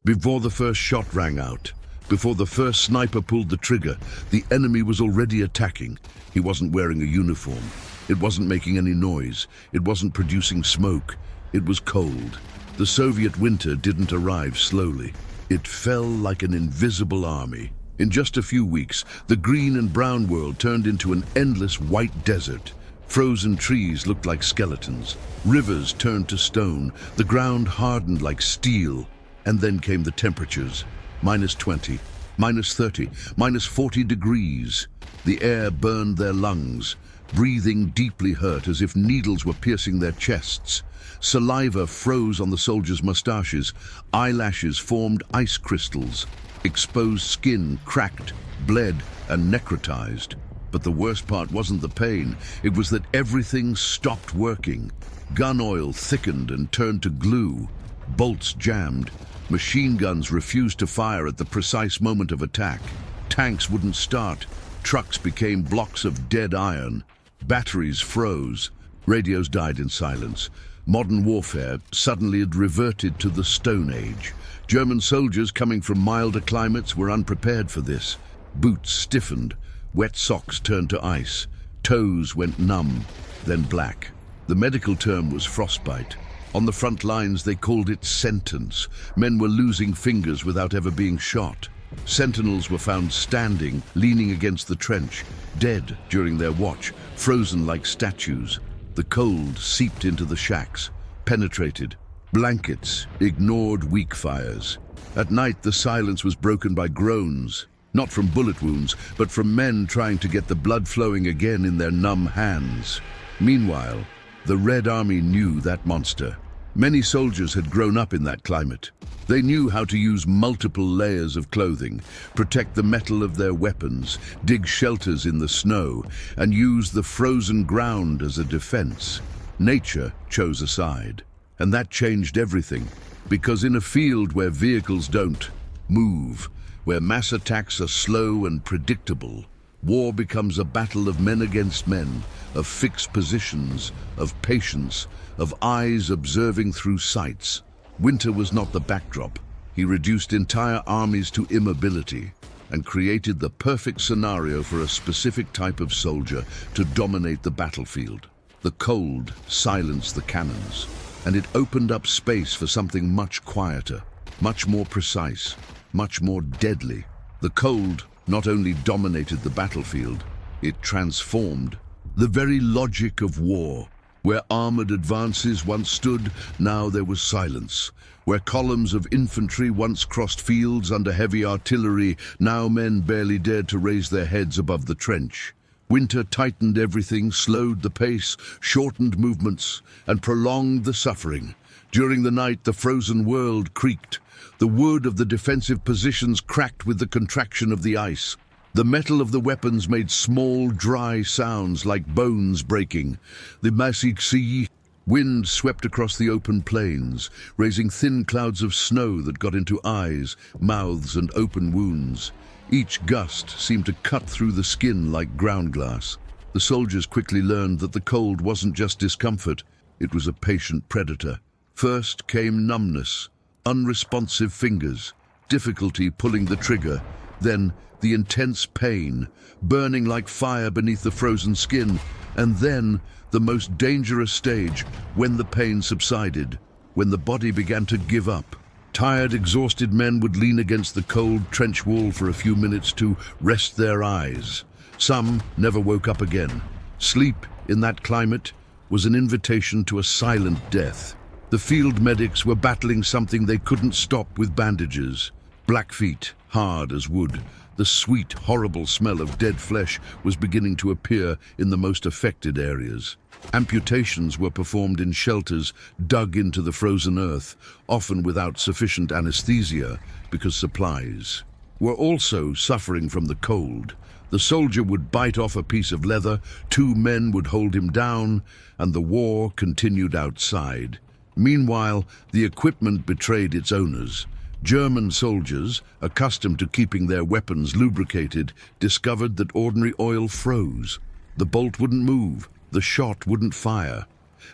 Before the first shot rang out, before the first sniper pulled the trigger, the enemy was already attacking. He wasn't wearing a uniform. It wasn't making any noise. It wasn't producing smoke. It was cold. The Soviet winter didn't arrive slowly. It fell like an invisible army. In just a few weeks, the green and brown world turned into an endless white desert. Frozen trees looked like skeletons. Rivers turned to stone. The ground hardened like steel. And then came the temperatures. -20, -30, -40 degrees. The air burned their lungs. Breathing deeply hurt as if needles were piercing their chests. Saliva froze on the soldiers' mustaches. Eyelashes formed ice crystals. Exposed skin cracked, bled, and necrotized. But the worst part wasn't the pain. It was that everything stopped working. Gun oil thickened and turned to glue. Bolts jammed. Machine guns refused to fire at the precise moment of attack. Tanks wouldn't start. Trucks became blocks of dead iron. Batteries froze. Radios died in silence. Modern warfare suddenly had reverted to the Stone Age. German soldiers coming from milder climates were unprepared for this. Boots stiffened. Wet socks turned to ice. Toes went numb, then black. The medical term was frostbite. On the front lines, they called it sentence. Men were losing fingers without ever being shot. Sentinels were found standing, leaning against the trench, dead during their watch, frozen like statues. The cold seeped into the shacks, penetrated. Blankets ignored weak fires. At night, the silence was broken by groans, not from bullet wounds, but from men trying to get the blood flowing again in their numb hands. Meanwhile, the Red Army knew that monster. Many soldiers had grown up in that climate. They knew how to use multiple layers of clothing, protect the metal of their weapons, dig shelters in the snow, and use the frozen ground as a defense. Nature chose a side, and that changed everything. Because in a field where vehicles don't move, where mass attacks are slow and predictable, war becomes a battle of men against men, of fixed positions, of patience, of eyes observing through sights. Winter was not the backdrop. He reduced entire armies to immobility and created the perfect scenario for a specific type of soldier to dominate the battlefield. The cold silenced the cannons, and it opened up space for something much quieter, much more precise, much more deadly. The cold not only dominated the battlefield, it transformed the very logic of war. Where armored advances once stood, now there was silence. Where columns of infantry once crossed fields under heavy artillery, now men barely dared to raise their heads above the trench. Winter tightened everything, slowed the pace, shortened movements, and prolonged the suffering. During the night, the frozen world creaked. The wood of the defensive positions cracked with the contraction of the ice. The metal of the weapons made small, dry sounds like bones breaking. The Massig wind swept across the open plains, raising thin clouds of snow that got into eyes, mouths, and open wounds. Each gust seemed to cut through the skin like ground glass. The soldiers quickly learned that the cold wasn't just discomfort, it was a patient predator. First came numbness, unresponsive fingers, difficulty pulling the trigger, then the intense pain, burning like fire beneath the frozen skin, and then the most dangerous stage, when the pain subsided, when the body began to give up. Tired, exhausted men would lean against the cold trench wall for a few minutes to rest their eyes. Some never woke up again. Sleep in that climate was an invitation to a silent death. The field medics were battling something they couldn't stop with bandages. Blackfeet, hard as wood. The sweet, horrible smell of dead flesh was beginning to appear in the most affected areas. Amputations were performed in shelters dug into the frozen earth, often without sufficient anesthesia, because supplies were also suffering from the cold. The soldier would bite off a piece of leather, 2 men would hold him down, and the war continued outside. Meanwhile, the equipment betrayed its owners. German soldiers, accustomed to keeping their weapons lubricated, discovered that ordinary oil froze. The bolt wouldn't move, the shot wouldn't fire,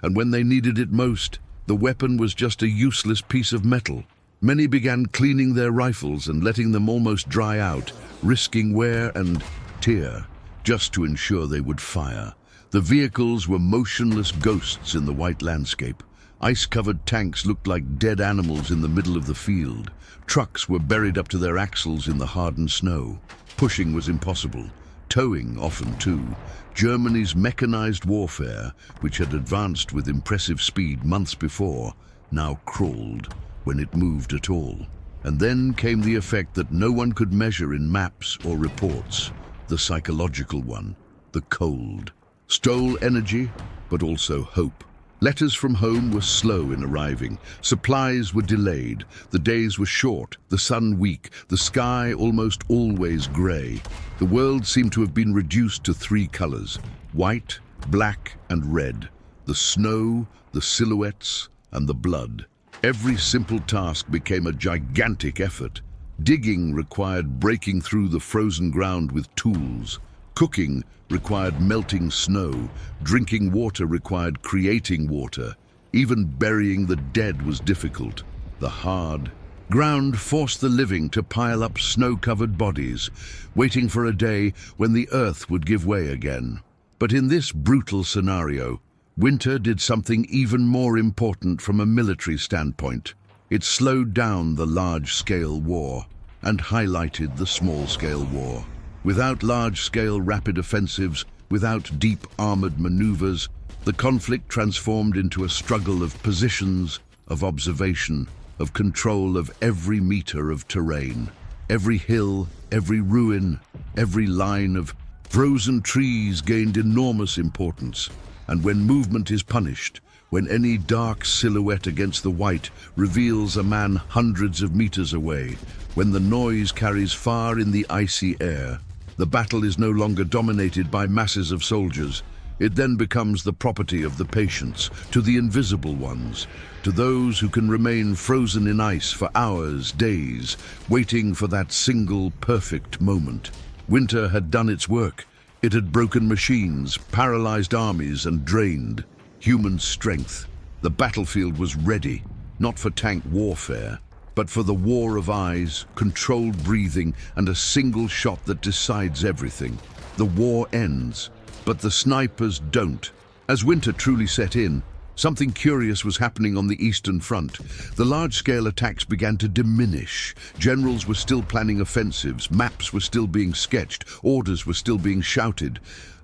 and when they needed it most, the weapon was just a useless piece of metal. Many began cleaning their rifles and letting them almost dry out, risking wear and tear, just to ensure they would fire. The vehicles were motionless ghosts in the white landscape. Ice-covered tanks looked like dead animals in the middle of the field. Trucks were buried up to their axles in the hardened snow. Pushing was impossible. Towing often too. Germany's mechanized warfare, which had advanced with impressive speed months before, now crawled when it moved at all. And then came the effect that no one could measure in maps or reports. The psychological one, the cold. Stole energy, but also hope. Letters from home were slow in arriving. Supplies were delayed. The days were short, the sun weak, the sky almost always grey. The world seemed to have been reduced to three colours: white, black and red. The snow, the silhouettes and the blood. Every simple task became a gigantic effort. Digging required breaking through the frozen ground with tools. Cooking required melting snow. Drinking water required creating water. Even burying the dead was difficult. The hard ground forced the living to pile up snow-covered bodies, waiting for a day when the earth would give way again. But in this brutal scenario, winter did something even more important from a military standpoint. It slowed down the large-scale war and highlighted the small-scale war. Without large-scale rapid offensives, without deep armored maneuvers, the conflict transformed into a struggle of positions, of observation, of control of every meter of terrain. Every hill, every ruin, every line of frozen trees gained enormous importance. And when movement is punished, when any dark silhouette against the white reveals a man hundreds of meters away, when the noise carries far in the icy air, the battle is no longer dominated by masses of soldiers. It then becomes the property of the patients, to the invisible ones, to those who can remain frozen in ice for hours, days, waiting for that single perfect moment. Winter had done its work. It had broken machines, paralyzed armies, and drained human strength. The battlefield was ready, not for tank warfare, but for the war of eyes, controlled breathing, and a single shot that decides everything. The war ends, but the snipers don't. As winter truly set in, something curious was happening on the Eastern Front. The large-scale attacks began to diminish. Generals were still planning offensives, maps were still being sketched, orders were still being shouted.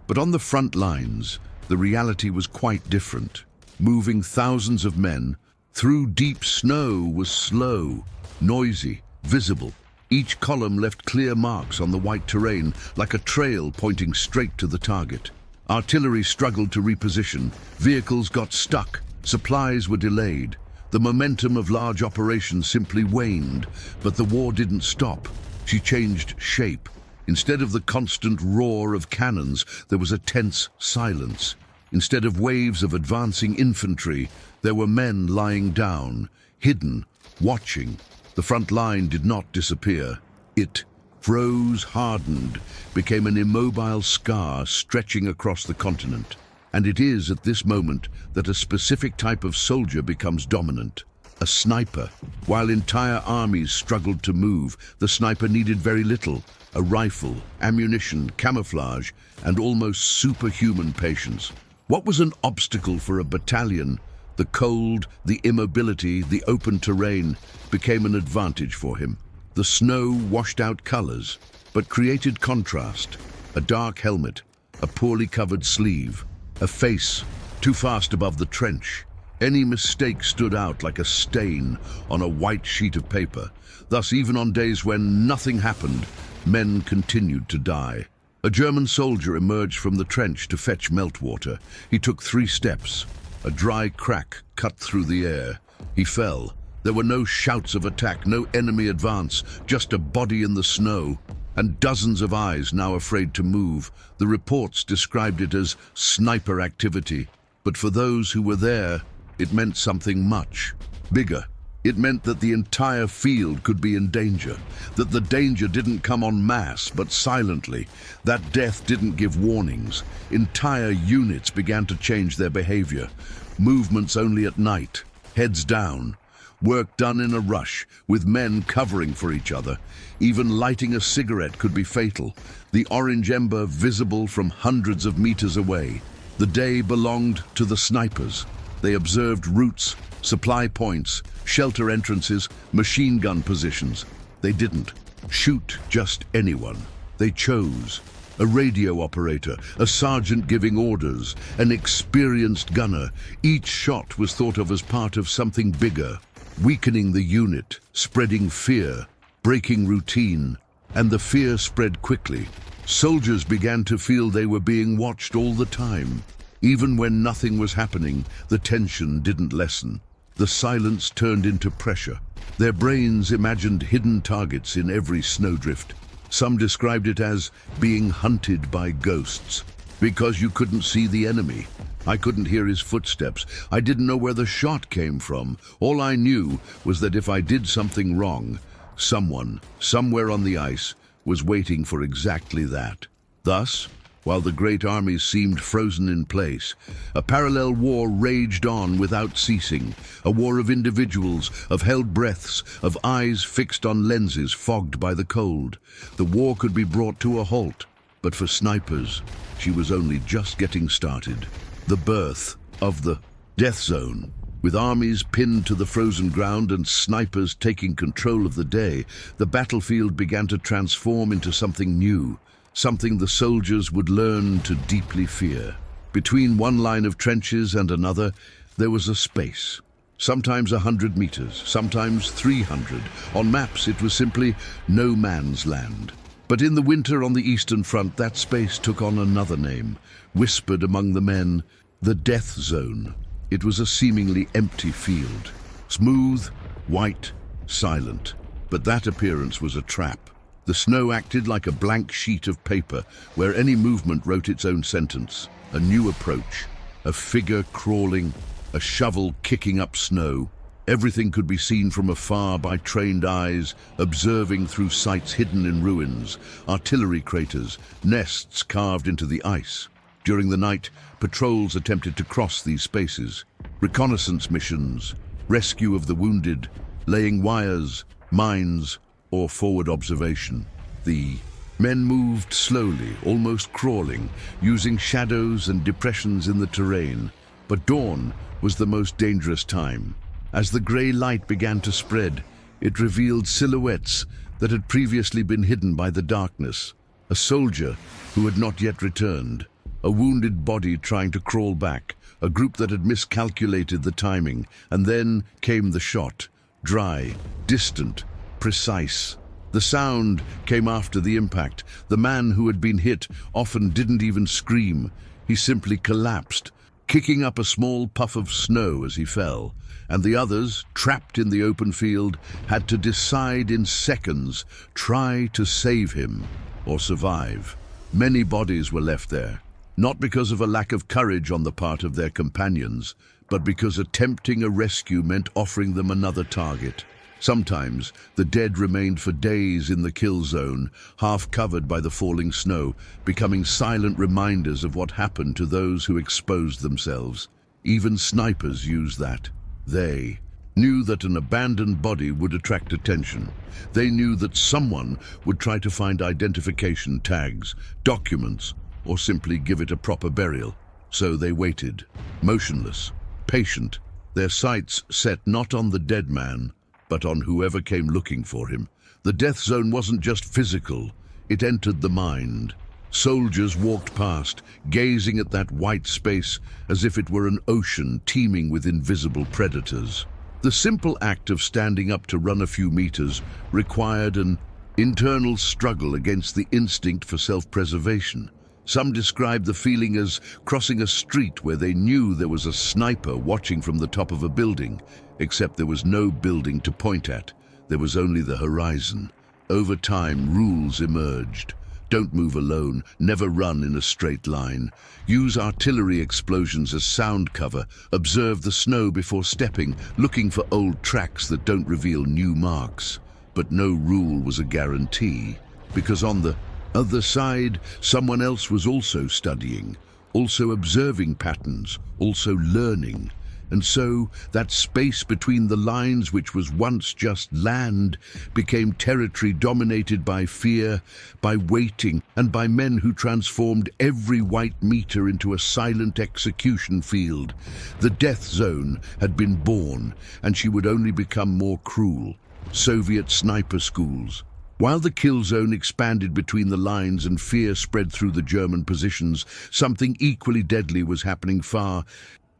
But on the front lines, the reality was quite different. Moving thousands of men through deep snow was slow, noisy, visible. Each column left clear marks on the white terrain, like a trail pointing straight to the target. Artillery struggled to reposition, vehicles got stuck, supplies were delayed. The momentum of large operations simply waned, but the war didn't stop. She changed shape. Instead of the constant roar of cannons, there was a tense silence. Instead of waves of advancing infantry, there were men lying down, hidden, watching. The front line did not disappear. It froze, hardened, became an immobile scar stretching across the continent. And it is at this moment that a specific type of soldier becomes dominant. A sniper. While entire armies struggled to move, the sniper needed very little. A rifle, ammunition, camouflage, and almost superhuman patience. What was an obstacle for a battalion? The cold, the immobility, the open terrain became an advantage for him. The snow washed out colors, but created contrast. A dark helmet, a poorly covered sleeve, a face too fast above the trench. Any mistake stood out like a stain on a white sheet of paper. Thus, even on days when nothing happened, men continued to die. A German soldier emerged from the trench to fetch meltwater. He took 3 steps. A dry crack cut through the air. He fell. There were no shouts of attack, no enemy advance, just a body in the snow, and dozens of eyes now afraid to move. The reports described it as sniper activity, but for those who were there, it meant something much bigger. It meant that the entire field could be in danger, that the danger didn't come en masse, but silently, that death didn't give warnings. Entire units began to change their behavior. Movements only at night, heads down. Work done in a rush, with men covering for each other. Even lighting a cigarette could be fatal, the orange ember visible from hundreds of meters away. The day belonged to the snipers. They observed routes, supply points, shelter entrances, machine gun positions. They didn't shoot just anyone. They chose a radio operator, a sergeant giving orders, an experienced gunner. Each shot was thought of as part of something bigger, weakening the unit, spreading fear, breaking routine, and the fear spread quickly. Soldiers began to feel they were being watched all the time. Even when nothing was happening, the tension didn't lessen. The silence turned into pressure. Their brains imagined hidden targets in every snowdrift. Some described it as being hunted by ghosts, because you couldn't see the enemy. I couldn't hear his footsteps. I didn't know where the shot came from. All I knew was that if I did something wrong, someone, somewhere on the ice, was waiting for exactly that. Thus, while the great armies seemed frozen in place, a parallel war raged on without ceasing, a war of individuals, of held breaths, of eyes fixed on lenses fogged by the cold. The war could be brought to a halt, but for snipers, she was only just getting started. The birth of the death zone. With armies pinned to the frozen ground and snipers taking control of the day, the battlefield began to transform into something new, something the soldiers would learn to deeply fear. Between one line of trenches and another, there was a space. Sometimes 100 meters, sometimes 300. On maps, it was simply no man's land. But in the winter on the Eastern Front, that space took on another name, whispered among the men, the death zone. It was a seemingly empty field, smooth, white, silent. But that appearance was a trap. The snow acted like a blank sheet of paper where any movement wrote its own sentence. A new approach, a figure crawling, a shovel kicking up snow. Everything could be seen from afar by trained eyes, observing through sights hidden in ruins, artillery craters, nests carved into the ice. During the night, patrols attempted to cross these spaces. Reconnaissance missions, rescue of the wounded, laying wires, mines, or forward observation. The men moved slowly, almost crawling, using shadows and depressions in the terrain. But dawn was the most dangerous time. As the grey light began to spread, it revealed silhouettes that had previously been hidden by the darkness. A soldier who had not yet returned, a wounded body trying to crawl back, a group that had miscalculated the timing, and then came the shot, dry, distant, precise. The sound came after the impact. The man who had been hit often didn't even scream. He simply collapsed, kicking up a small puff of snow as he fell. And the others, trapped in the open field, had to decide in seconds, try to save him or survive. Many bodies were left there, not because of a lack of courage on the part of their companions, but because attempting a rescue meant offering them another target. Sometimes the dead remained for days in the kill zone, half covered by the falling snow, becoming silent reminders of what happened to those who exposed themselves. Even snipers used that. They knew that an abandoned body would attract attention. They knew that someone would try to find identification tags, documents, or simply give it a proper burial. So they waited, motionless, patient, their sights set not on the dead man, but on whoever came looking for him. The death zone wasn't just physical, it entered the mind. Soldiers walked past, gazing at that white space as if it were an ocean teeming with invisible predators. The simple act of standing up to run a few meters required an internal struggle against the instinct for self-preservation. Some described the feeling as crossing a street where they knew there was a sniper watching from the top of a building, except there was no building to point at. There was only the horizon. Over time, rules emerged. Don't move alone, never run in a straight line. Use artillery explosions as sound cover. Observe the snow before stepping, looking for old tracks that don't reveal new marks. But no rule was a guarantee, because on the other side, someone else was also studying, also observing patterns, also learning. And so, that space between the lines which was once just land became territory dominated by fear, by waiting, and by men who transformed every white meter into a silent execution field. The death zone had been born, and she would only become more cruel. Soviet sniper schools. While the kill zone expanded between the lines and fear spread through the German positions, something equally deadly was happening far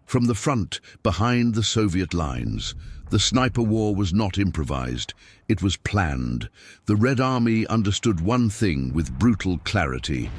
from the front, behind the Soviet lines. The sniper war was not improvised. It was planned. The Red Army understood one thing with brutal clarity.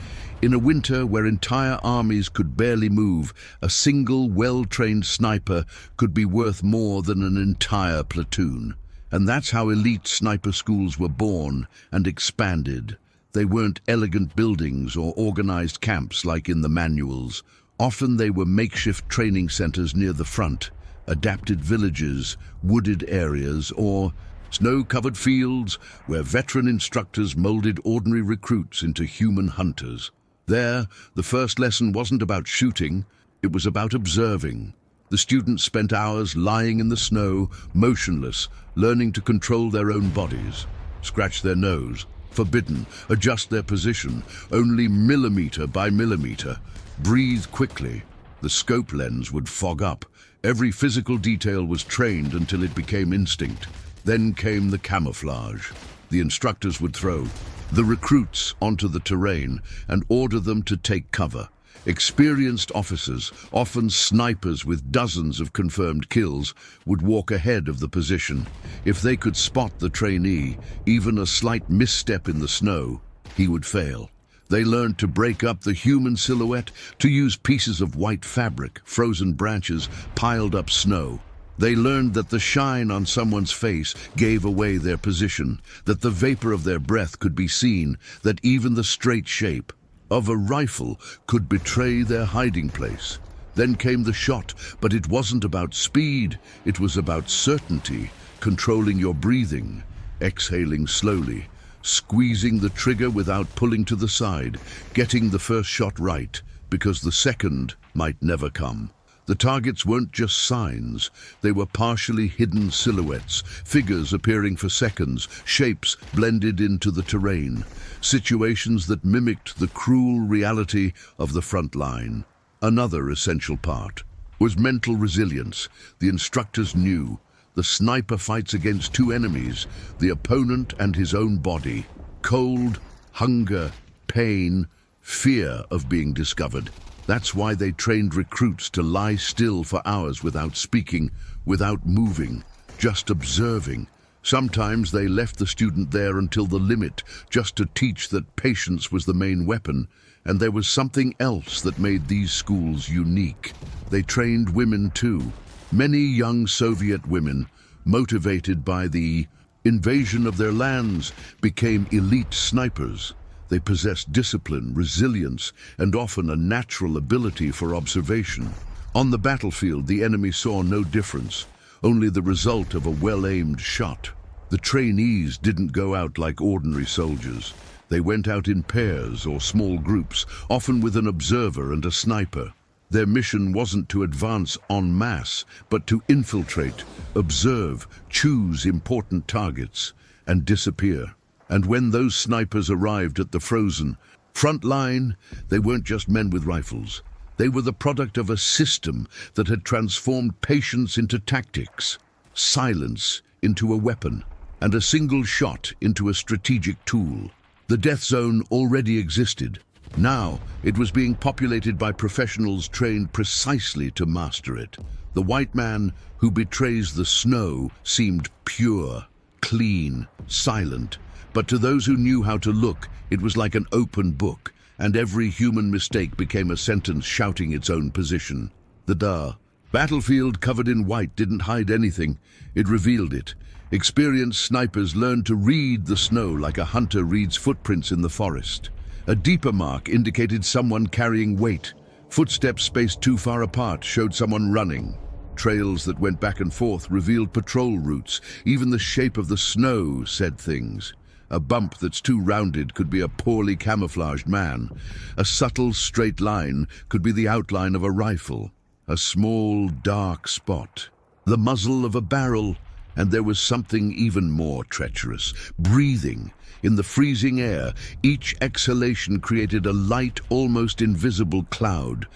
In a winter where entire armies could barely move, a single well-trained sniper could be worth more than an entire platoon. And that's how elite sniper schools were born and expanded. They weren't elegant buildings or organized camps like in the manuals. Often they were makeshift training centers near the front, adapted villages, wooded areas, or snow-covered fields where veteran instructors molded ordinary recruits into human hunters. There, the first lesson wasn't about shooting, it was about observing. The students spent hours lying in the snow, motionless, learning to control their own bodies, scratch their nose, forbidden, adjust their position, only millimeter by millimeter. Breathe quickly. The scope lens would fog up. Every physical detail was trained until it became instinct. Then came the camouflage. The instructors would throw the recruits onto the terrain and order them to take cover. Experienced officers, often snipers with dozens of confirmed kills, would walk ahead of the position. If they could spot the trainee, even a slight misstep in the snow, he would fail. They learned to break up the human silhouette, to use pieces of white fabric, frozen branches, piled up snow. They learned that the shine on someone's face gave away their position, that the vapor of their breath could be seen, that even the straight shape of a rifle could betray their hiding place. Then came the shot, but it wasn't about speed, it was about certainty, controlling your breathing, exhaling slowly, squeezing the trigger without pulling to the side, getting the first shot right, because the second might never come. The targets weren't just signs, they were partially hidden silhouettes, figures appearing for seconds, shapes blended into the terrain, situations that mimicked the cruel reality of the front line. Another essential part was mental resilience. The instructors knew the sniper fights against two enemies, the opponent and his own body. Cold, hunger, pain, fear of being discovered. That's why they trained recruits to lie still for hours without speaking, without moving, just observing. Sometimes they left the student there until the limit, just to teach that patience was the main weapon. And there was something else that made these schools unique. They trained women too. Many young Soviet women, motivated by the invasion of their lands, became elite snipers. They possessed discipline, resilience, and often a natural ability for observation. On the battlefield, the enemy saw no difference, only the result of a well-aimed shot. The trainees didn't go out like ordinary soldiers. They went out in pairs or small groups, often with an observer and a sniper. Their mission wasn't to advance en masse, but to infiltrate, observe, choose important targets, and disappear. And when those snipers arrived at the frozen front line, they weren't just men with rifles. They were the product of a system that had transformed patience into tactics, silence into a weapon, and a single shot into a strategic tool. The death zone already existed. Now, it was being populated by professionals trained precisely to master it. The white man who betrays the snow seemed pure, clean, silent. But to those who knew how to look, it was like an open book, and every human mistake became a sentence shouting its own position. The battlefield covered in white didn't hide anything, it revealed it. Experienced snipers learned to read the snow like a hunter reads footprints in the forest. A deeper mark indicated someone carrying weight. Footsteps spaced too far apart showed someone running. Trails that went back and forth revealed patrol routes. Even the shape of the snow said things. A bump that's too rounded could be a poorly camouflaged man. A subtle, straight line could be the outline of a rifle. A small, dark spot. The muzzle of a barrel, and there was something even more treacherous. Breathing. In the freezing air, each exhalation created a light, almost invisible cloud,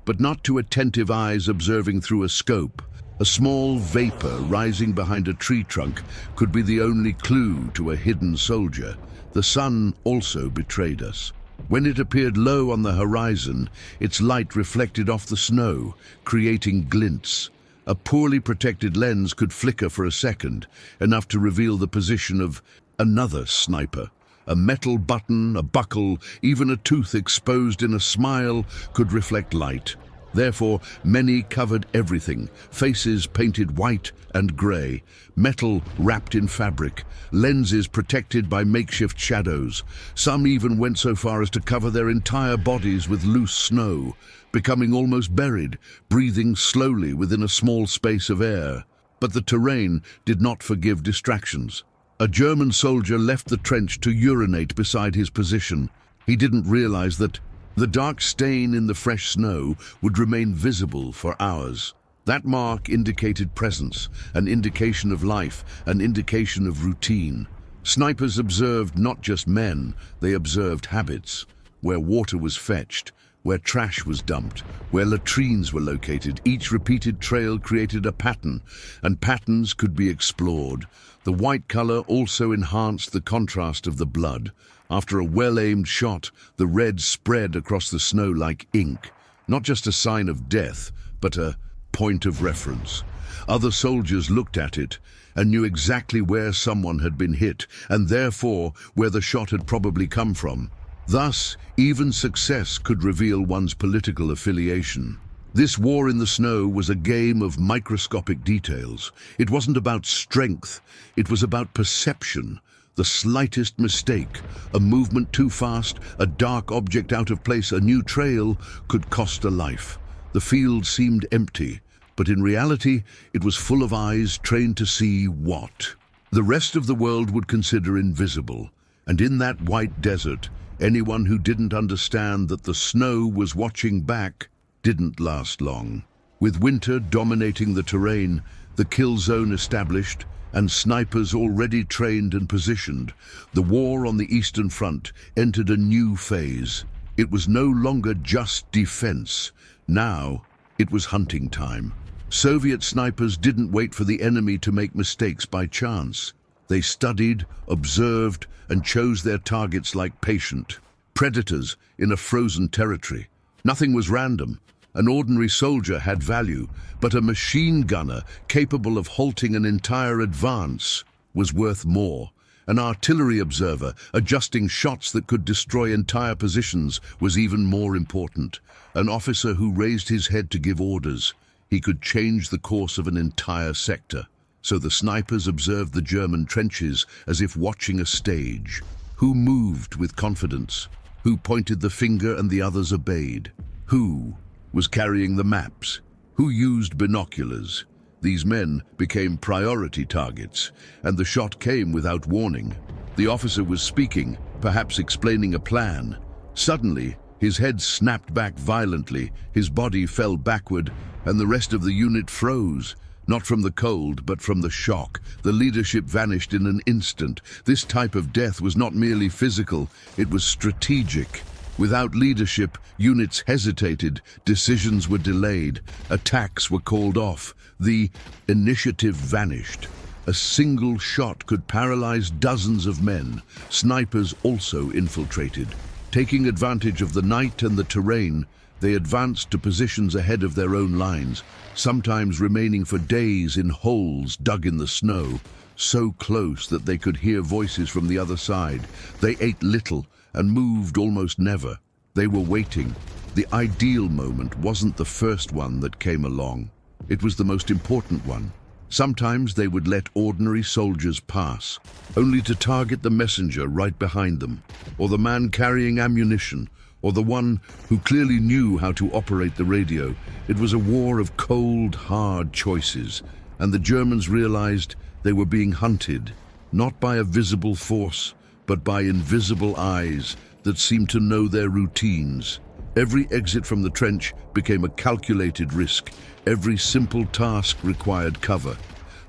but not to attentive eyes observing through a scope. A small vapor rising behind a tree trunk could be the only clue to a hidden soldier. The sun also betrayed us. When it appeared low on the horizon, its light reflected off the snow, creating glints. A poorly protected lens could flicker for a second, enough to reveal the position of another sniper. A metal button, a buckle, even a tooth exposed in a smile could reflect light. Therefore, many covered everything, faces painted white and grey, metal wrapped in fabric, lenses protected by makeshift shadows. Some even went so far as to cover their entire bodies with loose snow, becoming almost buried, breathing slowly within a small space of air. But the terrain did not forgive distractions. A German soldier left the trench to urinate beside his position. He didn't realize that the dark stain in the fresh snow would remain visible for hours. That mark indicated presence, an indication of life, an indication of routine. Snipers observed not just men, they observed habits. Where water was fetched, where trash was dumped, where latrines were located, each repeated trail created a pattern, and patterns could be explored. The white color also enhanced the contrast of the blood. After a well-aimed shot, the red spread across the snow like ink, not just a sign of death, but a point of reference. Other soldiers looked at it and knew exactly where someone had been hit, and therefore where the shot had probably come from. Thus, even success could reveal one's political affiliation. This war in the snow was a game of microscopic details. It wasn't about strength, it was about perception. The slightest mistake, a movement too fast, a dark object out of place, a new trail, could cost a life. The field seemed empty, but in reality, it was full of eyes trained to see what the rest of the world would consider invisible. And in that white desert, anyone who didn't understand that the snow was watching back didn't last long. With winter dominating the terrain, the kill zone established, and snipers already trained and positioned, the war on the Eastern Front entered a new phase. It was no longer just defense. Now, it was hunting time. Soviet snipers didn't wait for the enemy to make mistakes by chance. They studied, observed, and chose their targets like patient predators in a frozen territory. Nothing was random. An ordinary soldier had value, but a machine gunner capable of halting an entire advance was worth more. An artillery observer adjusting shots that could destroy entire positions was even more important. An officer who raised his head to give orders. He could change the course of an entire sector. So the snipers observed the German trenches as if watching a stage. Who moved with confidence? Who pointed the finger and the others obeyed? Who was carrying the maps? Who used binoculars? These men became priority targets, and the shot came without warning. The officer was speaking, perhaps explaining a plan. Suddenly, his head snapped back violently, his body fell backward, and the rest of the unit froze. Not from the cold, but from the shock. The leadership vanished in an instant. This type of death was not merely physical, it was strategic. Without leadership, units hesitated, decisions were delayed, attacks were called off, the initiative vanished. A single shot could paralyze dozens of men. Snipers also infiltrated. Taking advantage of the night and the terrain, they advanced to positions ahead of their own lines, sometimes remaining for days in holes dug in the snow, so close that they could hear voices from the other side. They ate little and moved almost never. They were waiting. The ideal moment wasn't the first one that came along. It was the most important one. Sometimes they would let ordinary soldiers pass, only to target the messenger right behind them, or the man carrying ammunition, or the one who clearly knew how to operate the radio. It was a war of cold, hard choices, and the Germans realized they were being hunted, not by a visible force, but by invisible eyes that seemed to know their routines. Every exit from the trench became a calculated risk. Every simple task required cover.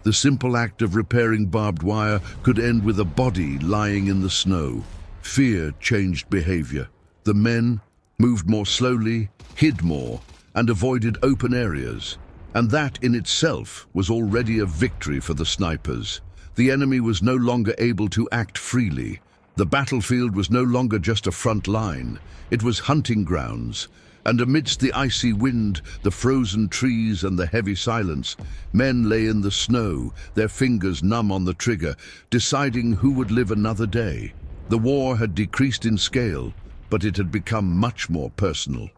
The simple act of repairing barbed wire could end with a body lying in the snow. Fear changed behavior. The men moved more slowly, hid more, and avoided open areas. And that in itself was already a victory for the snipers. The enemy was no longer able to act freely. The battlefield was no longer just a front line. It was hunting grounds. And amidst the icy wind, the frozen trees and the heavy silence, men lay in the snow, their fingers numb on the trigger, deciding who would live another day. The war had decreased in scale, but it had become much more personal.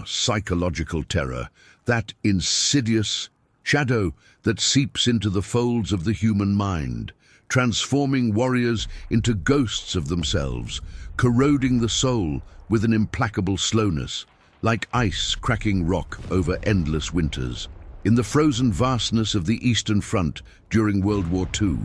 Psychological terror, that insidious shadow that seeps into the folds of the human mind, transforming warriors into ghosts of themselves, corroding the soul with an implacable slowness, like ice cracking rock over endless winters. In the frozen vastness of the Eastern Front during World War II,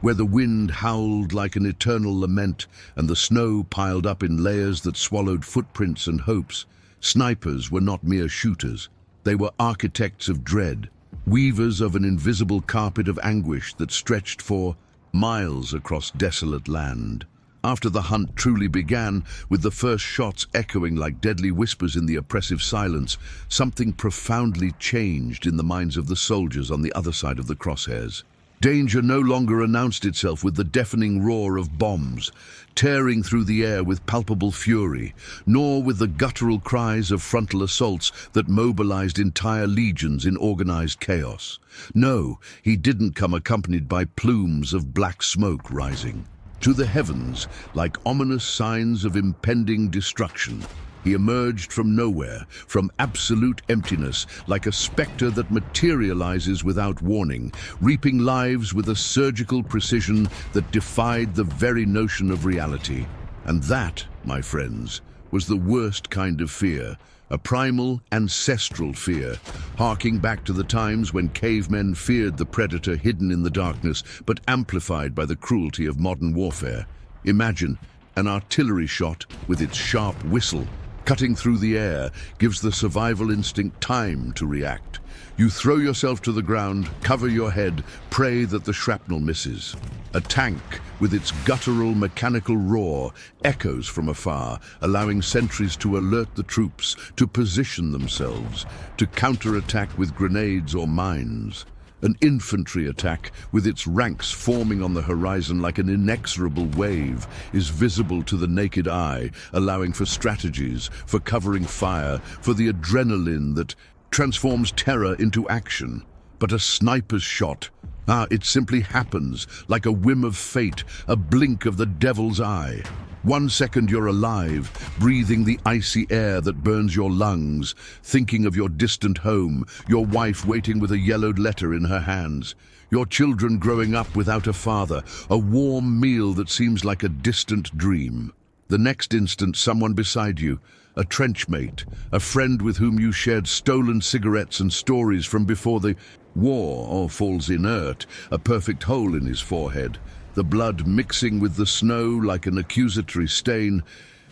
where the wind howled like an eternal lament and the snow piled up in layers that swallowed footprints and hopes, snipers were not mere shooters. They were architects of dread, weavers of an invisible carpet of anguish that stretched for miles across desolate land. After the hunt truly began, with the first shots echoing like deadly whispers in the oppressive silence, something profoundly changed in the minds of the soldiers on the other side of the crosshairs. Danger no longer announced itself with the deafening roar of bombs, tearing through the air with palpable fury, nor with the guttural cries of frontal assaults that mobilized entire legions in organized chaos. No, he didn't come accompanied by plumes of black smoke rising. To the heavens, like ominous signs of impending destruction, he emerged from nowhere, from absolute emptiness, like a specter that materializes without warning, reaping lives with a surgical precision that defied the very notion of reality. And that, my friends, was the worst kind of fear, a primal, ancestral fear, harking back to the times when cavemen feared the predator hidden in the darkness, but amplified by the cruelty of modern warfare. Imagine an artillery shot with its sharp whistle cutting through the air gives the survival instinct time to react. You throw yourself to the ground, cover your head, pray that the shrapnel misses. A tank, with its guttural mechanical roar, echoes from afar, allowing sentries to alert the troops, to position themselves, to counterattack with grenades or mines. An infantry attack, with its ranks forming on the horizon like an inexorable wave, is visible to the naked eye, allowing for strategies, for covering fire, for the adrenaline that transforms terror into action. But a sniper's shot, it simply happens, like a whim of fate, a blink of the devil's eye. 1 second you're alive, breathing the icy air that burns your lungs, thinking of your distant home, your wife waiting with a yellowed letter in her hands, your children growing up without a father, a warm meal that seems like a distant dream. The next instant, someone beside you, a trench mate, a friend with whom you shared stolen cigarettes and stories from before the war, falls inert, a perfect hole in his forehead, the blood mixing with the snow like an accusatory stain,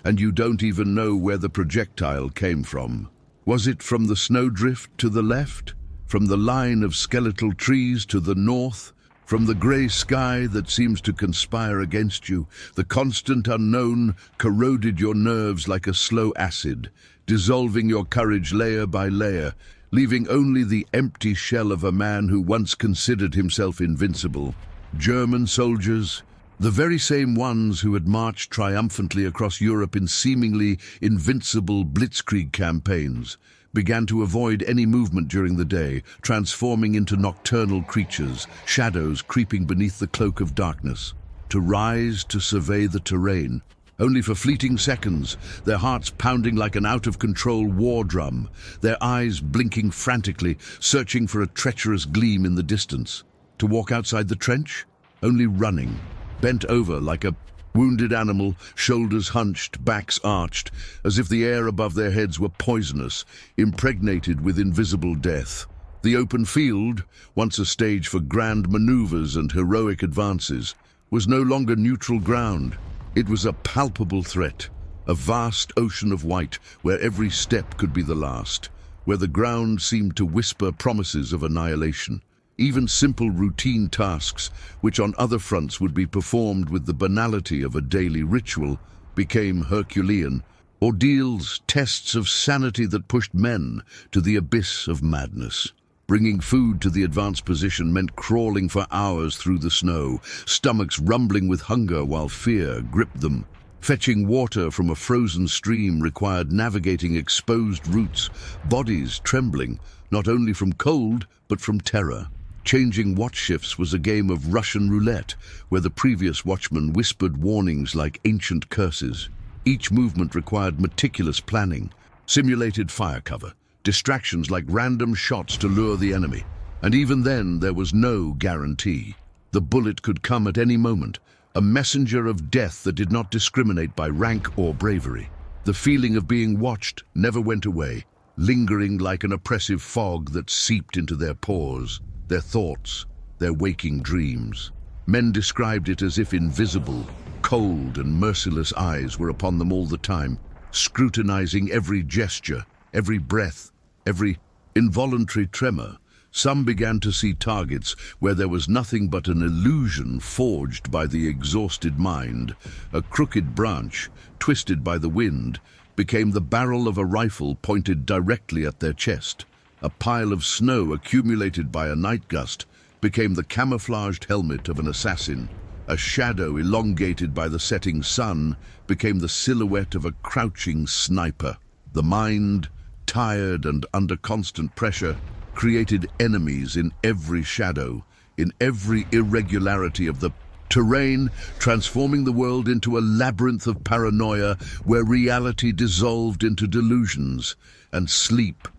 and you don't even know where the projectile came from. Was it from the snowdrift to the left? From the line of skeletal trees to the north? From the grey sky that seems to conspire against you? The constant unknown corroded your nerves like a slow acid, dissolving your courage layer by layer, leaving only the empty shell of a man who once considered himself invincible. German soldiers, the very same ones who had marched triumphantly across Europe in seemingly invincible blitzkrieg campaigns, began to avoid any movement during the day, transforming into nocturnal creatures, shadows creeping beneath the cloak of darkness, to rise to survey the terrain, only for fleeting seconds, their hearts pounding like an out-of-control war drum, their eyes blinking frantically, searching for a treacherous gleam in the distance. To walk outside the trench? Only running, bent over like a wounded animal, shoulders hunched, backs arched, as if the air above their heads were poisonous, impregnated with invisible death. The open field, once a stage for grand maneuvers and heroic advances, was no longer neutral ground. It was a palpable threat, A vast ocean of white where every step could be the last, where the ground seemed to whisper promises of annihilation. Even simple routine tasks, which on other fronts would be performed with the banality of a daily ritual, became Herculean ordeals, tests of sanity that pushed men to the abyss of madness. Bringing food to the advanced position meant crawling for hours through the snow, stomachs rumbling with hunger while fear gripped them. Fetching water from a frozen stream required navigating exposed roots, bodies trembling, not only from cold, but from terror. Changing watch shifts was a game of Russian roulette, where the previous watchman whispered warnings like ancient curses. Each movement required meticulous planning, simulated fire cover, distractions like random shots to lure the enemy. And even then, there was no guarantee. The bullet could come at any moment, a messenger of death that did not discriminate by rank or bravery. The feeling of being watched never went away, lingering like an oppressive fog that seeped into their pores, their thoughts, their waking dreams. Men described it as if invisible, cold and merciless eyes were upon them all the time, scrutinizing every gesture, every breath, every involuntary tremor. Some began to see targets where there was nothing but an illusion forged by the exhausted mind. A crooked branch, twisted by the wind, became the barrel of a rifle pointed directly at their chest. A pile of snow accumulated by a night gust became the camouflaged helmet of an assassin. A shadow elongated by the setting sun became the silhouette of a crouching sniper. The mind, tired and under constant pressure, created enemies in every shadow, in every irregularity of the terrain, transforming the world into a labyrinth of paranoia where reality dissolved into delusions. And sleep,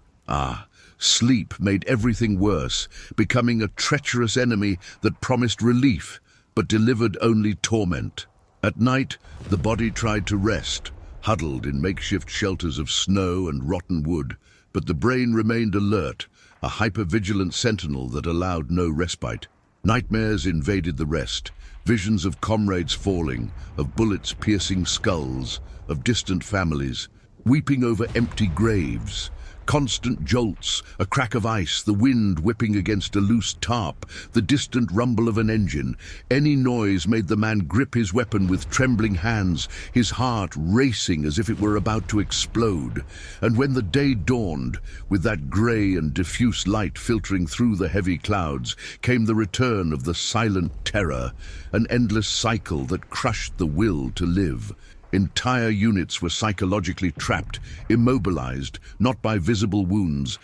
sleep made everything worse, becoming a treacherous enemy that promised relief but delivered only torment. At night, the body tried to rest, huddled in makeshift shelters of snow and rotten wood, but the brain remained alert, a hypervigilant sentinel that allowed no respite. Nightmares invaded the rest, visions of comrades falling, of bullets piercing skulls, of distant families, weeping over empty graves. Constant jolts, a crack of ice, the wind whipping against a loose tarp, the distant rumble of an engine. Any noise made the man grip his weapon with trembling hands, his heart racing as if it were about to explode. And when the day dawned, with that grey and diffuse light filtering through the heavy clouds, came the return of the silent terror, an endless cycle that crushed the will to live. Entire units were psychologically trapped, immobilized, not by visible wounds,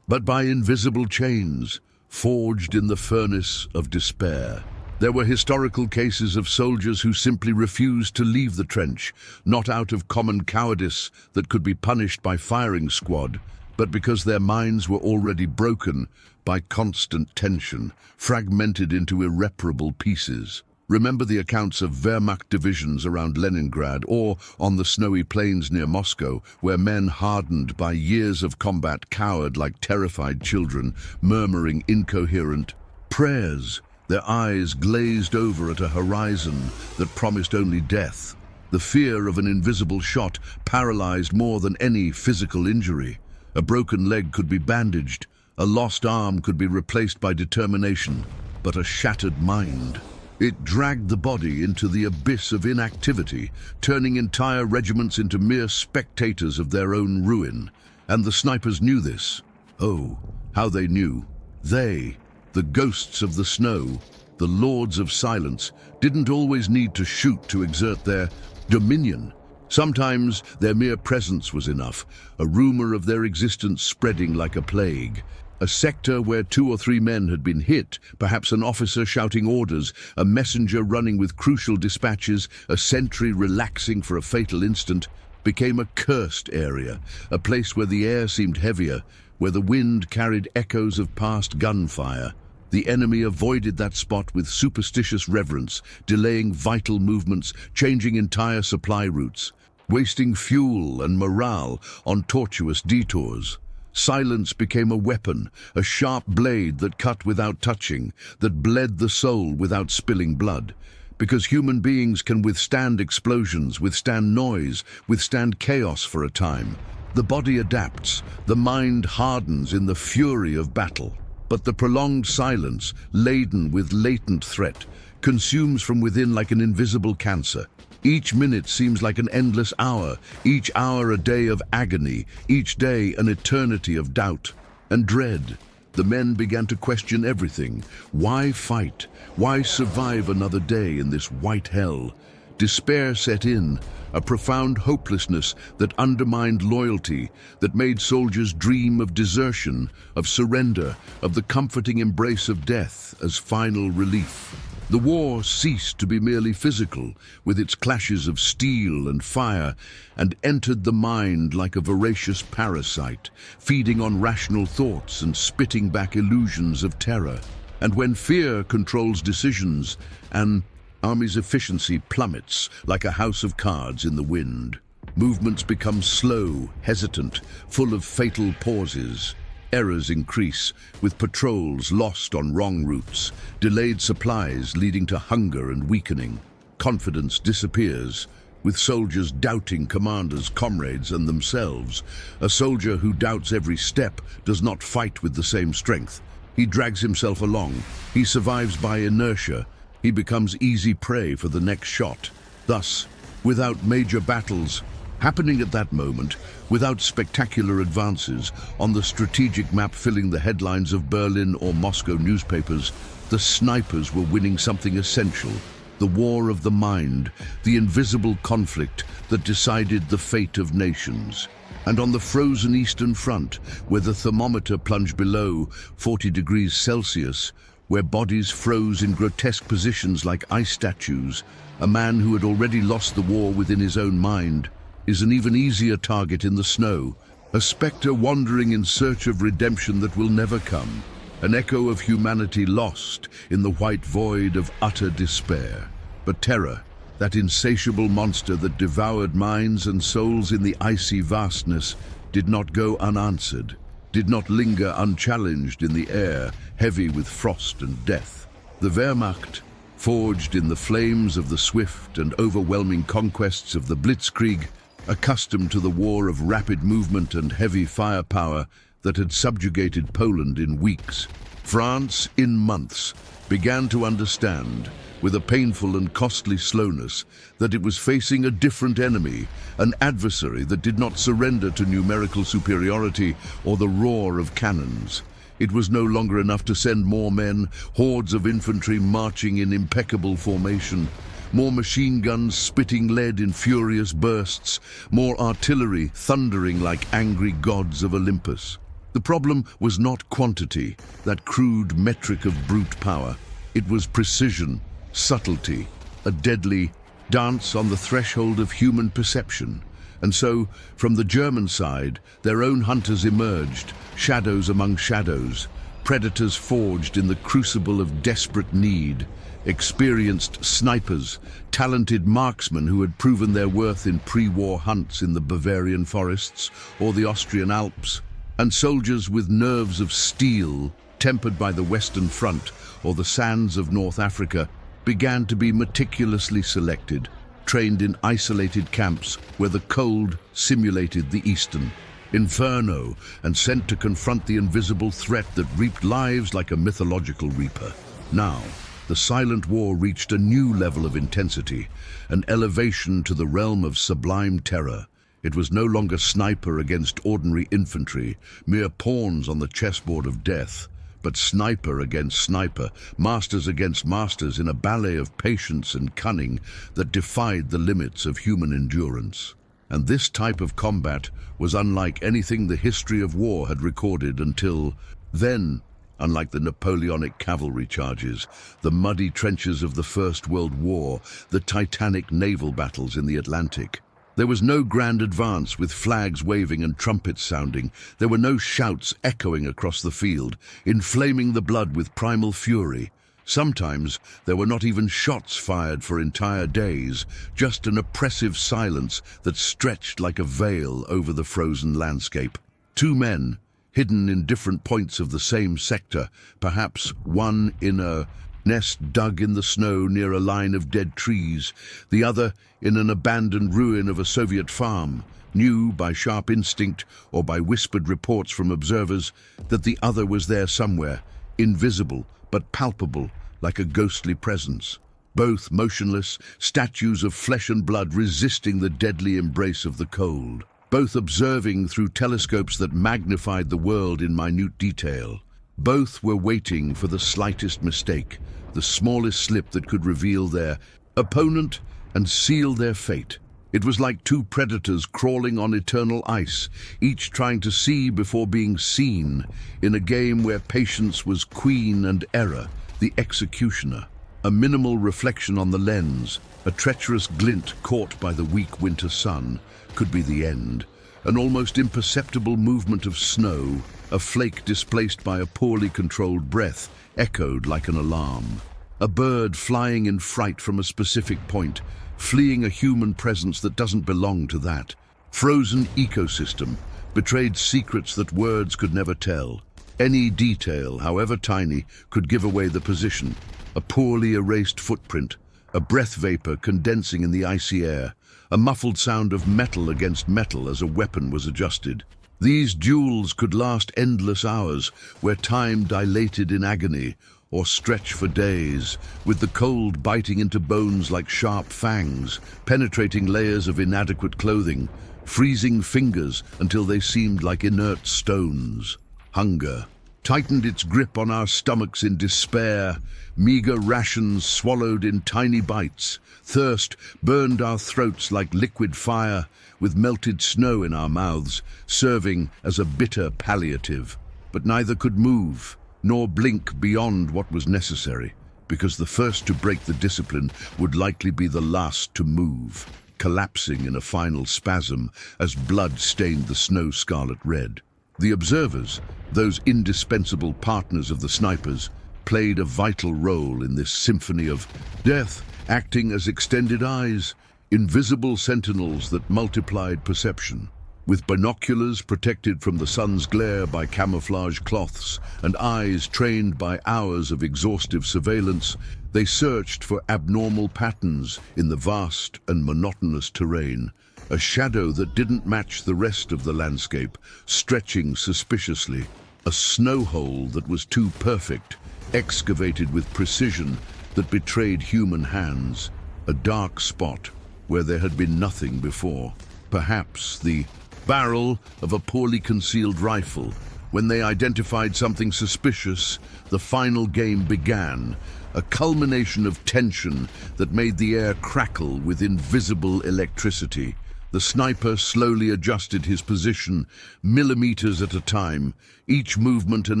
but by invisible chains, forged in the furnace of despair. There were historical cases of soldiers who simply refused to leave the trench, not out of common cowardice that could be punished by firing squad, but because their minds were already broken by constant tension, fragmented into irreparable pieces. Remember the accounts of Wehrmacht divisions around Leningrad or on the snowy plains near Moscow, where men hardened by years of combat cowered like terrified children, murmuring incoherent prayers, their eyes glazed over at a horizon that promised only death. The fear of an invisible shot paralyzed more than any physical injury. A broken leg could be bandaged, a lost arm could be replaced by determination, but a shattered mind. It dragged the body into the abyss of inactivity, turning entire regiments into mere spectators of their own ruin. And the snipers knew this. Oh, how they knew. They, the ghosts of the snow, the lords of silence, didn't always need to shoot to exert their dominion. Sometimes their mere presence was enough, a rumor of their existence spreading like a plague. A sector where 2 or 3 men had been hit, perhaps an officer shouting orders, a messenger running with crucial dispatches, a sentry relaxing for a fatal instant, became a cursed area, a place where the air seemed heavier, where the wind carried echoes of past gunfire. The enemy avoided that spot with superstitious reverence, delaying vital movements, changing entire supply routes, wasting fuel and morale on tortuous detours. Silence became a weapon, a sharp blade that cut without touching, that bled the soul without spilling blood. Because human beings can withstand explosions, withstand noise, withstand chaos for a time. The body adapts, the mind hardens in the fury of battle. But the prolonged silence, laden with latent threat, consumes from within like an invisible cancer. Each minute seems like an endless hour, each hour a day of agony, each day an eternity of doubt and dread. The men began to question everything. Why fight? Why survive another day in this white hell? Despair set in, a profound hopelessness that undermined loyalty, that made soldiers dream of desertion, of surrender, of the comforting embrace of death as final relief. The war ceased to be merely physical, with its clashes of steel and fire, and entered the mind like a voracious parasite, feeding on rational thoughts and spitting back illusions of terror. And when fear controls decisions, an army's efficiency plummets like a house of cards in the wind. Movements become slow, hesitant, full of fatal pauses. Errors increase, with patrols lost on wrong routes, delayed supplies leading to hunger and weakening. Confidence disappears, with soldiers doubting commanders, comrades, and themselves. A soldier who doubts every step does not fight with the same strength. He drags himself along. He survives by inertia. He becomes easy prey for the next shot. Thus, without major battles happening at that moment, without spectacular advances on the strategic map filling the headlines of Berlin or Moscow newspapers, the snipers were winning something essential: the war of the mind, the invisible conflict that decided the fate of nations. And on the frozen Eastern Front, where the thermometer plunged below 40 degrees Celsius, where bodies froze in grotesque positions like ice statues, a man who had already lost the war within his own mind is an even easier target in the snow, a spectre wandering in search of redemption that will never come, an echo of humanity lost in the white void of utter despair. But terror, that insatiable monster that devoured minds and souls in the icy vastness, did not go unanswered, did not linger unchallenged in the air, heavy with frost and death. The Wehrmacht, forged in the flames of the swift and overwhelming conquests of the Blitzkrieg, accustomed to the war of rapid movement and heavy firepower that had subjugated Poland in weeks, France in months, began to understand, with a painful and costly slowness, that it was facing a different enemy, an adversary that did not surrender to numerical superiority or the roar of cannons. It was no longer enough to send more men, hordes of infantry marching in impeccable formation, more machine guns spitting lead in furious bursts, more artillery thundering like angry gods of Olympus. The problem was not quantity, that crude metric of brute power. It was precision, subtlety, a deadly dance on the threshold of human perception. And so, from the German side, their own hunters emerged, shadows among shadows, predators forged in the crucible of desperate need, experienced snipers, talented marksmen who had proven their worth in pre-war hunts in the Bavarian forests or the Austrian Alps, and soldiers with nerves of steel, tempered by the Western Front or the sands of North Africa, began to be meticulously selected, trained in isolated camps where the cold simulated the Eastern inferno, and sent to confront the invisible threat that reaped lives like a mythological reaper. Now, the silent war reached a new level of intensity, an elevation to the realm of sublime terror. It was no longer sniper against ordinary infantry, mere pawns on the chessboard of death, but sniper against sniper, masters against masters in a ballet of patience and cunning that defied the limits of human endurance. And this type of combat was unlike anything the history of war had recorded until then. Unlike the Napoleonic cavalry charges, the muddy trenches of the First World War, the titanic naval battles in the Atlantic, there was no grand advance with flags waving and trumpets sounding. There were no shouts echoing across the field, inflaming the blood with primal fury. Sometimes there were not even shots fired for entire days, just an oppressive silence that stretched like a veil over the frozen landscape. Two men, hidden in different points of the same sector, perhaps one in a nest dug in the snow near a line of dead trees, the other in an abandoned ruin of a Soviet farm, knew by sharp instinct or by whispered reports from observers that the other was there somewhere, invisible but palpable, like a ghostly presence. Both motionless, statues of flesh and blood resisting the deadly embrace of the cold. Both observing through telescopes that magnified the world in minute detail. Both were waiting for the slightest mistake, the smallest slip that could reveal their opponent and seal their fate. It was like two predators crawling on eternal ice, each trying to see before being seen, in a game where patience was queen and error, the executioner. A minimal reflection on the lens, a treacherous glint caught by the weak winter sun, could be the end. An almost imperceptible movement of snow, a flake displaced by a poorly controlled breath, echoed like an alarm. A bird flying in fright from a specific point, fleeing a human presence that doesn't belong to that. Frozen ecosystem, betrayed secrets that words could never tell. Any detail, however tiny, could give away the position. A poorly erased footprint, a breath vapor condensing in the icy air, a muffled sound of metal against metal as a weapon was adjusted. These duels could last endless hours, where time dilated in agony, or stretch for days, with the cold biting into bones like sharp fangs, penetrating layers of inadequate clothing, freezing fingers until they seemed like inert stones. Hunger tightened its grip on our stomachs in despair, meager rations swallowed in tiny bites. Thirst burned our throats like liquid fire, with melted snow in our mouths, serving as a bitter palliative. But neither could move, nor blink beyond what was necessary, because the first to break the discipline would likely be the last to move, collapsing in a final spasm as blood stained the snow scarlet red. The observers, those indispensable partners of the snipers, played a vital role in this symphony of death, acting as extended eyes, invisible sentinels that multiplied perception. With binoculars protected from the sun's glare by camouflage cloths and eyes trained by hours of exhaustive surveillance, they searched for abnormal patterns in the vast and monotonous terrain. A shadow that didn't match the rest of the landscape, stretching suspiciously. A snow hole that was too perfect, excavated with precision that betrayed human hands. A dark spot where there had been nothing before. Perhaps the barrel of a poorly concealed rifle. When they identified something suspicious, the final game began, a culmination of tension that made the air crackle with invisible electricity. The sniper slowly adjusted his position, millimeters at a time, each movement an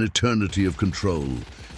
eternity of control.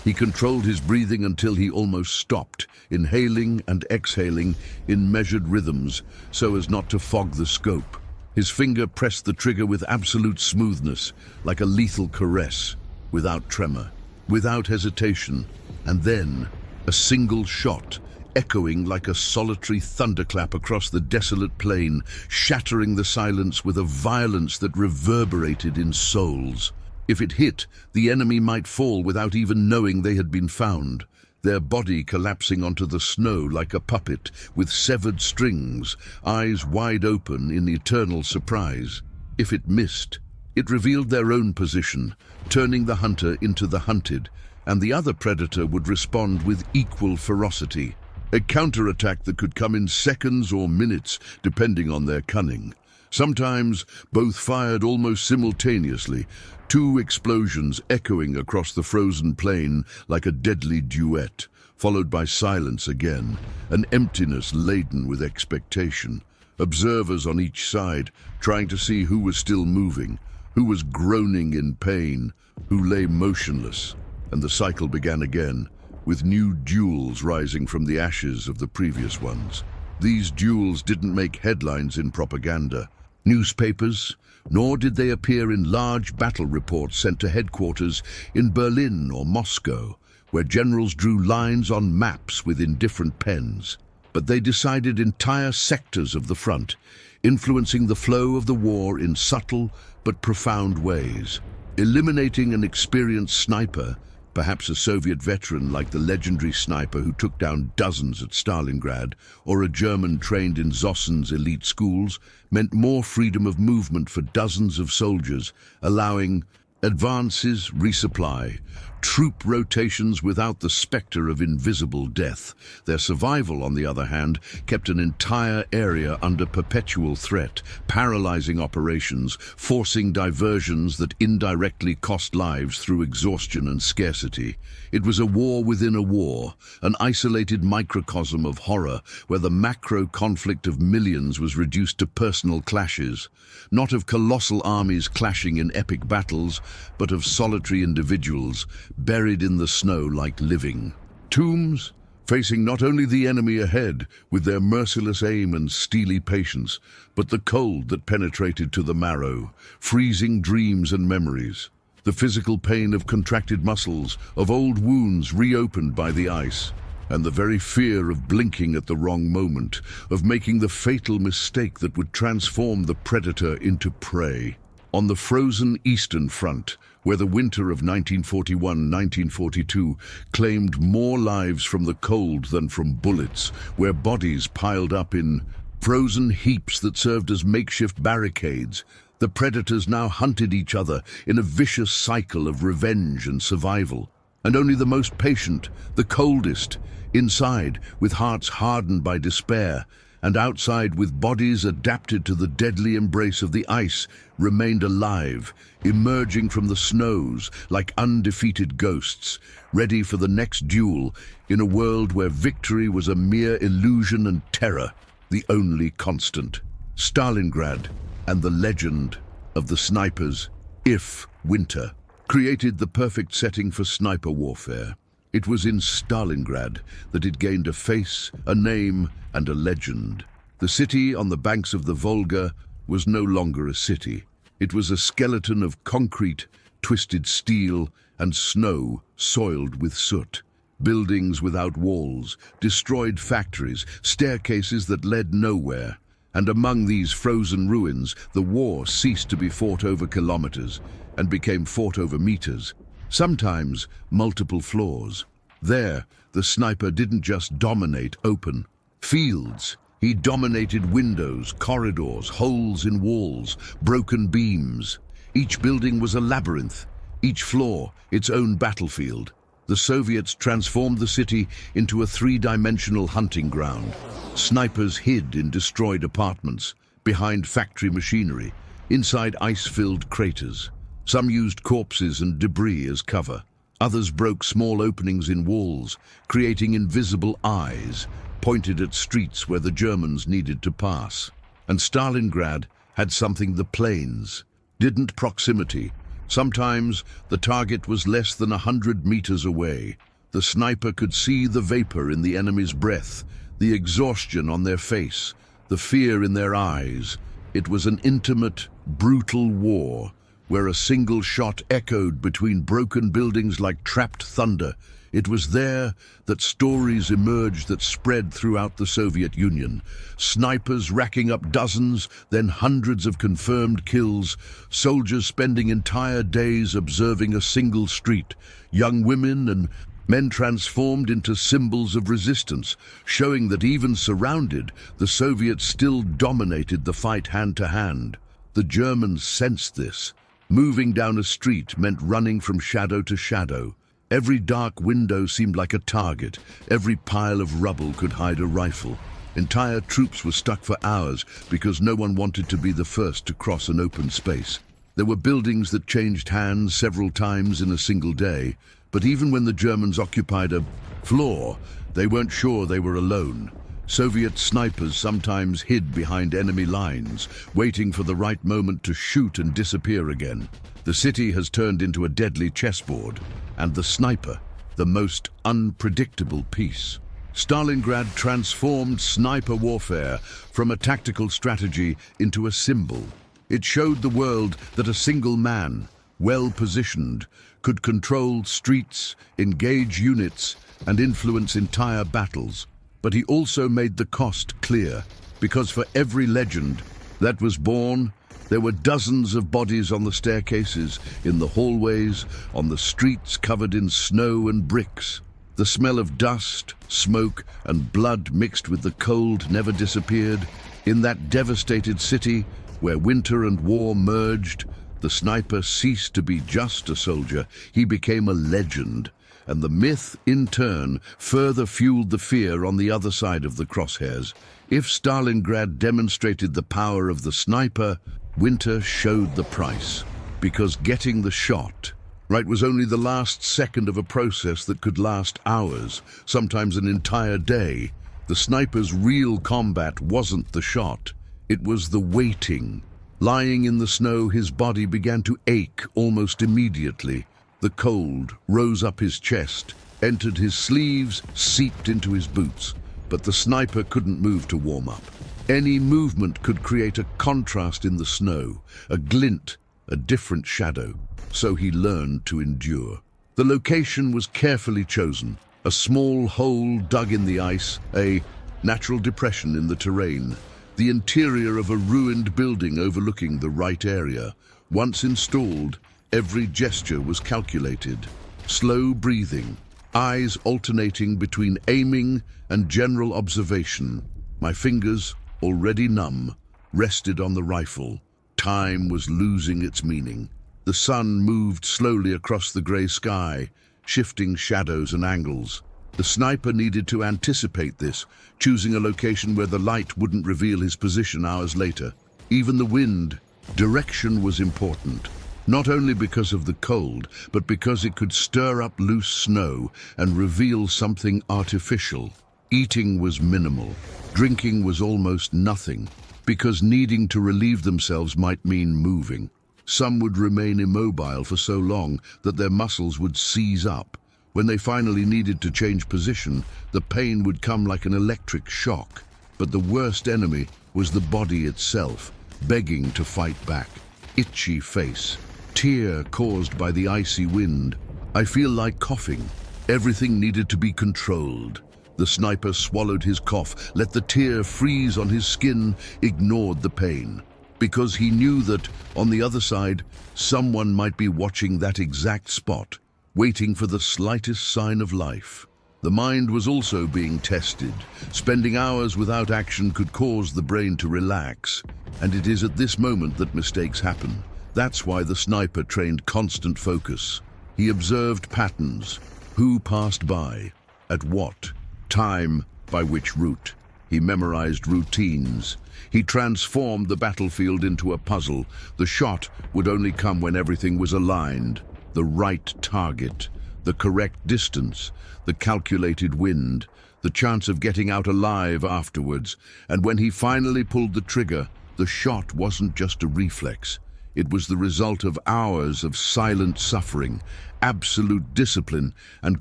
He controlled his breathing until he almost stopped, inhaling and exhaling in measured rhythms so as not to fog the scope. His finger pressed the trigger with absolute smoothness, like a lethal caress, without tremor, without hesitation, and then a single shot, echoing like a solitary thunderclap across the desolate plain, shattering the silence with a violence that reverberated in souls. If it hit, the enemy might fall without even knowing they had been found, their body collapsing onto the snow like a puppet with severed strings, eyes wide open in eternal surprise. If it missed, it revealed their own position, turning the hunter into the hunted, and the other predator would respond with equal ferocity. A counterattack that could come in seconds or minutes, depending on their cunning. Sometimes both fired almost simultaneously, two explosions echoing across the frozen plain like a deadly duet, followed by silence again, an emptiness laden with expectation. Observers on each side, trying to see who was still moving, who was groaning in pain, who lay motionless. And the cycle began again, with new duels rising from the ashes of the previous ones. These duels didn't make headlines in propaganda, newspapers, nor did they appear in large battle reports sent to headquarters in Berlin or Moscow, where generals drew lines on maps with indifferent pens. But they decided entire sectors of the front, influencing the flow of the war in subtle but profound ways. Eliminating an experienced sniper, perhaps a Soviet veteran like the legendary sniper who took down dozens at Stalingrad, or a German trained in Zossen's elite schools, meant more freedom of movement for dozens of soldiers, allowing advances, resupply, troop rotations without the spectre of invisible death. Their survival, on the other hand, kept an entire area under perpetual threat, paralyzing operations, forcing diversions that indirectly cost lives through exhaustion and scarcity. It was a war within a war, an isolated microcosm of horror where the macro conflict of millions was reduced to personal clashes, not of colossal armies clashing in epic battles, but of solitary individuals buried in the snow like living tombs, facing not only the enemy ahead with their merciless aim and steely patience, but the cold that penetrated to the marrow, freezing dreams and memories, the physical pain of contracted muscles, of old wounds reopened by the ice, and the very fear of blinking at the wrong moment, of making the fatal mistake that would transform the predator into prey. On the frozen Eastern Front, where the winter of 1941-1942 claimed more lives from the cold than from bullets, where bodies piled up in frozen heaps that served as makeshift barricades, the predators now hunted each other in a vicious cycle of revenge and survival. And only the most patient, the coldest, inside with hearts hardened by despair, and outside with bodies adapted to the deadly embrace of the ice, remained alive, emerging from the snows like undefeated ghosts, ready for the next duel in a world where victory was a mere illusion and terror the only constant. Stalingrad and the legend of the snipers, if winter, created the perfect setting for sniper warfare. It was in Stalingrad that it gained a face, a name, and a legend. The city on the banks of the Volga was no longer a city. It was a skeleton of concrete, twisted steel, and snow soiled with soot. Buildings without walls, destroyed factories, staircases that led nowhere. And among these frozen ruins, the war ceased to be fought over kilometers and became fought over meters. Sometimes multiple floors. There, the sniper didn't just dominate open fields. He dominated windows, corridors, holes in walls, broken beams. Each building was a labyrinth, each floor its own battlefield. The Soviets transformed the city into a three-dimensional hunting ground. Snipers hid in destroyed apartments, behind factory machinery, inside ice-filled craters. Some used corpses and debris as cover. Others broke small openings in walls, creating invisible eyes pointed at streets where the Germans needed to pass. And Stalingrad had something the planes didn't: proximity. Sometimes the target was less than 100 meters away. The sniper could see the vapor in the enemy's breath, the exhaustion on their face, the fear in their eyes. It was an intimate, brutal war, where a single shot echoed between broken buildings like trapped thunder. It was there that stories emerged that spread throughout the Soviet Union. Snipers racking up dozens, then hundreds of confirmed kills, soldiers spending entire days observing a single street, young women and men transformed into symbols of resistance, showing that even surrounded, the Soviets still dominated the fight hand to hand. The Germans sensed this. Moving down a street meant running from shadow to shadow. Every dark window seemed like a target. Every pile of rubble could hide a rifle. Entire troops were stuck for hours because no one wanted to be the first to cross an open space. There were buildings that changed hands several times in a single day, but even when the Germans occupied a floor, they weren't sure they were alone. Soviet snipers sometimes hid behind enemy lines, waiting for the right moment to shoot and disappear again. The city has turned into a deadly chessboard, and the sniper, the most unpredictable piece. Stalingrad transformed sniper warfare from a tactical strategy into a symbol. It showed the world that a single man, well-positioned, could control streets, engage units, and influence entire battles. But he also made the cost clear, because for every legend that was born, There were dozens of bodies on the staircases, in the hallways, on the streets covered in snow and bricks. The smell of dust, smoke, and blood mixed with the cold never disappeared. In that devastated city, where winter and war merged, the sniper ceased to be just a soldier. He became a legend, and the myth, in turn, further fueled the fear on the other side of the crosshairs. If Stalingrad demonstrated the power of the sniper, winter showed the price. Because getting the shot right was only the last second of a process that could last hours, sometimes an entire day. The sniper's real combat wasn't the shot, it was the waiting. Lying in the snow, his body began to ache almost immediately. The cold rose up his chest, entered his sleeves, seeped into his boots. But the sniper couldn't move to warm up. Any movement could create a contrast in the snow, a glint, a different shadow. So he learned to endure. The location was carefully chosen. A small hole dug in the ice, a natural depression in the terrain. The interior of a ruined building overlooking the right area. Once installed, every gesture was calculated. Slow breathing, eyes alternating between aiming and general observation. My fingers, already numb, rested on the rifle. Time was losing its meaning. The sun moved slowly across the grey sky, shifting shadows and angles. The sniper needed to anticipate this, choosing a location where the light wouldn't reveal his position hours later. Even the wind, direction was important. Not only because of the cold, but because it could stir up loose snow and reveal something artificial. Eating was minimal. Drinking was almost nothing, because needing to relieve themselves might mean moving. Some would remain immobile for so long that their muscles would seize up. When they finally needed to change position, the pain would come like an electric shock. But the worst enemy was the body itself, begging to fight back. Itchy face, tear caused by the icy wind. I feel like coughing. Everything needed to be controlled. The sniper swallowed his cough, let the tear freeze on his skin, ignored the pain. Because he knew that, on the other side, someone might be watching that exact spot, waiting for the slightest sign of life. The mind was also being tested. Spending hours without action could cause the brain to relax, and it is at this moment that mistakes happen. That's why the sniper trained constant focus. He observed patterns, who passed by, at what time, by which route. He memorized routines. He transformed the battlefield into a puzzle. The shot would only come when everything was aligned. The right target, the correct distance, the calculated wind, the chance of getting out alive afterwards. And when he finally pulled the trigger, the shot wasn't just a reflex. It was the result of hours of silent suffering, absolute discipline, and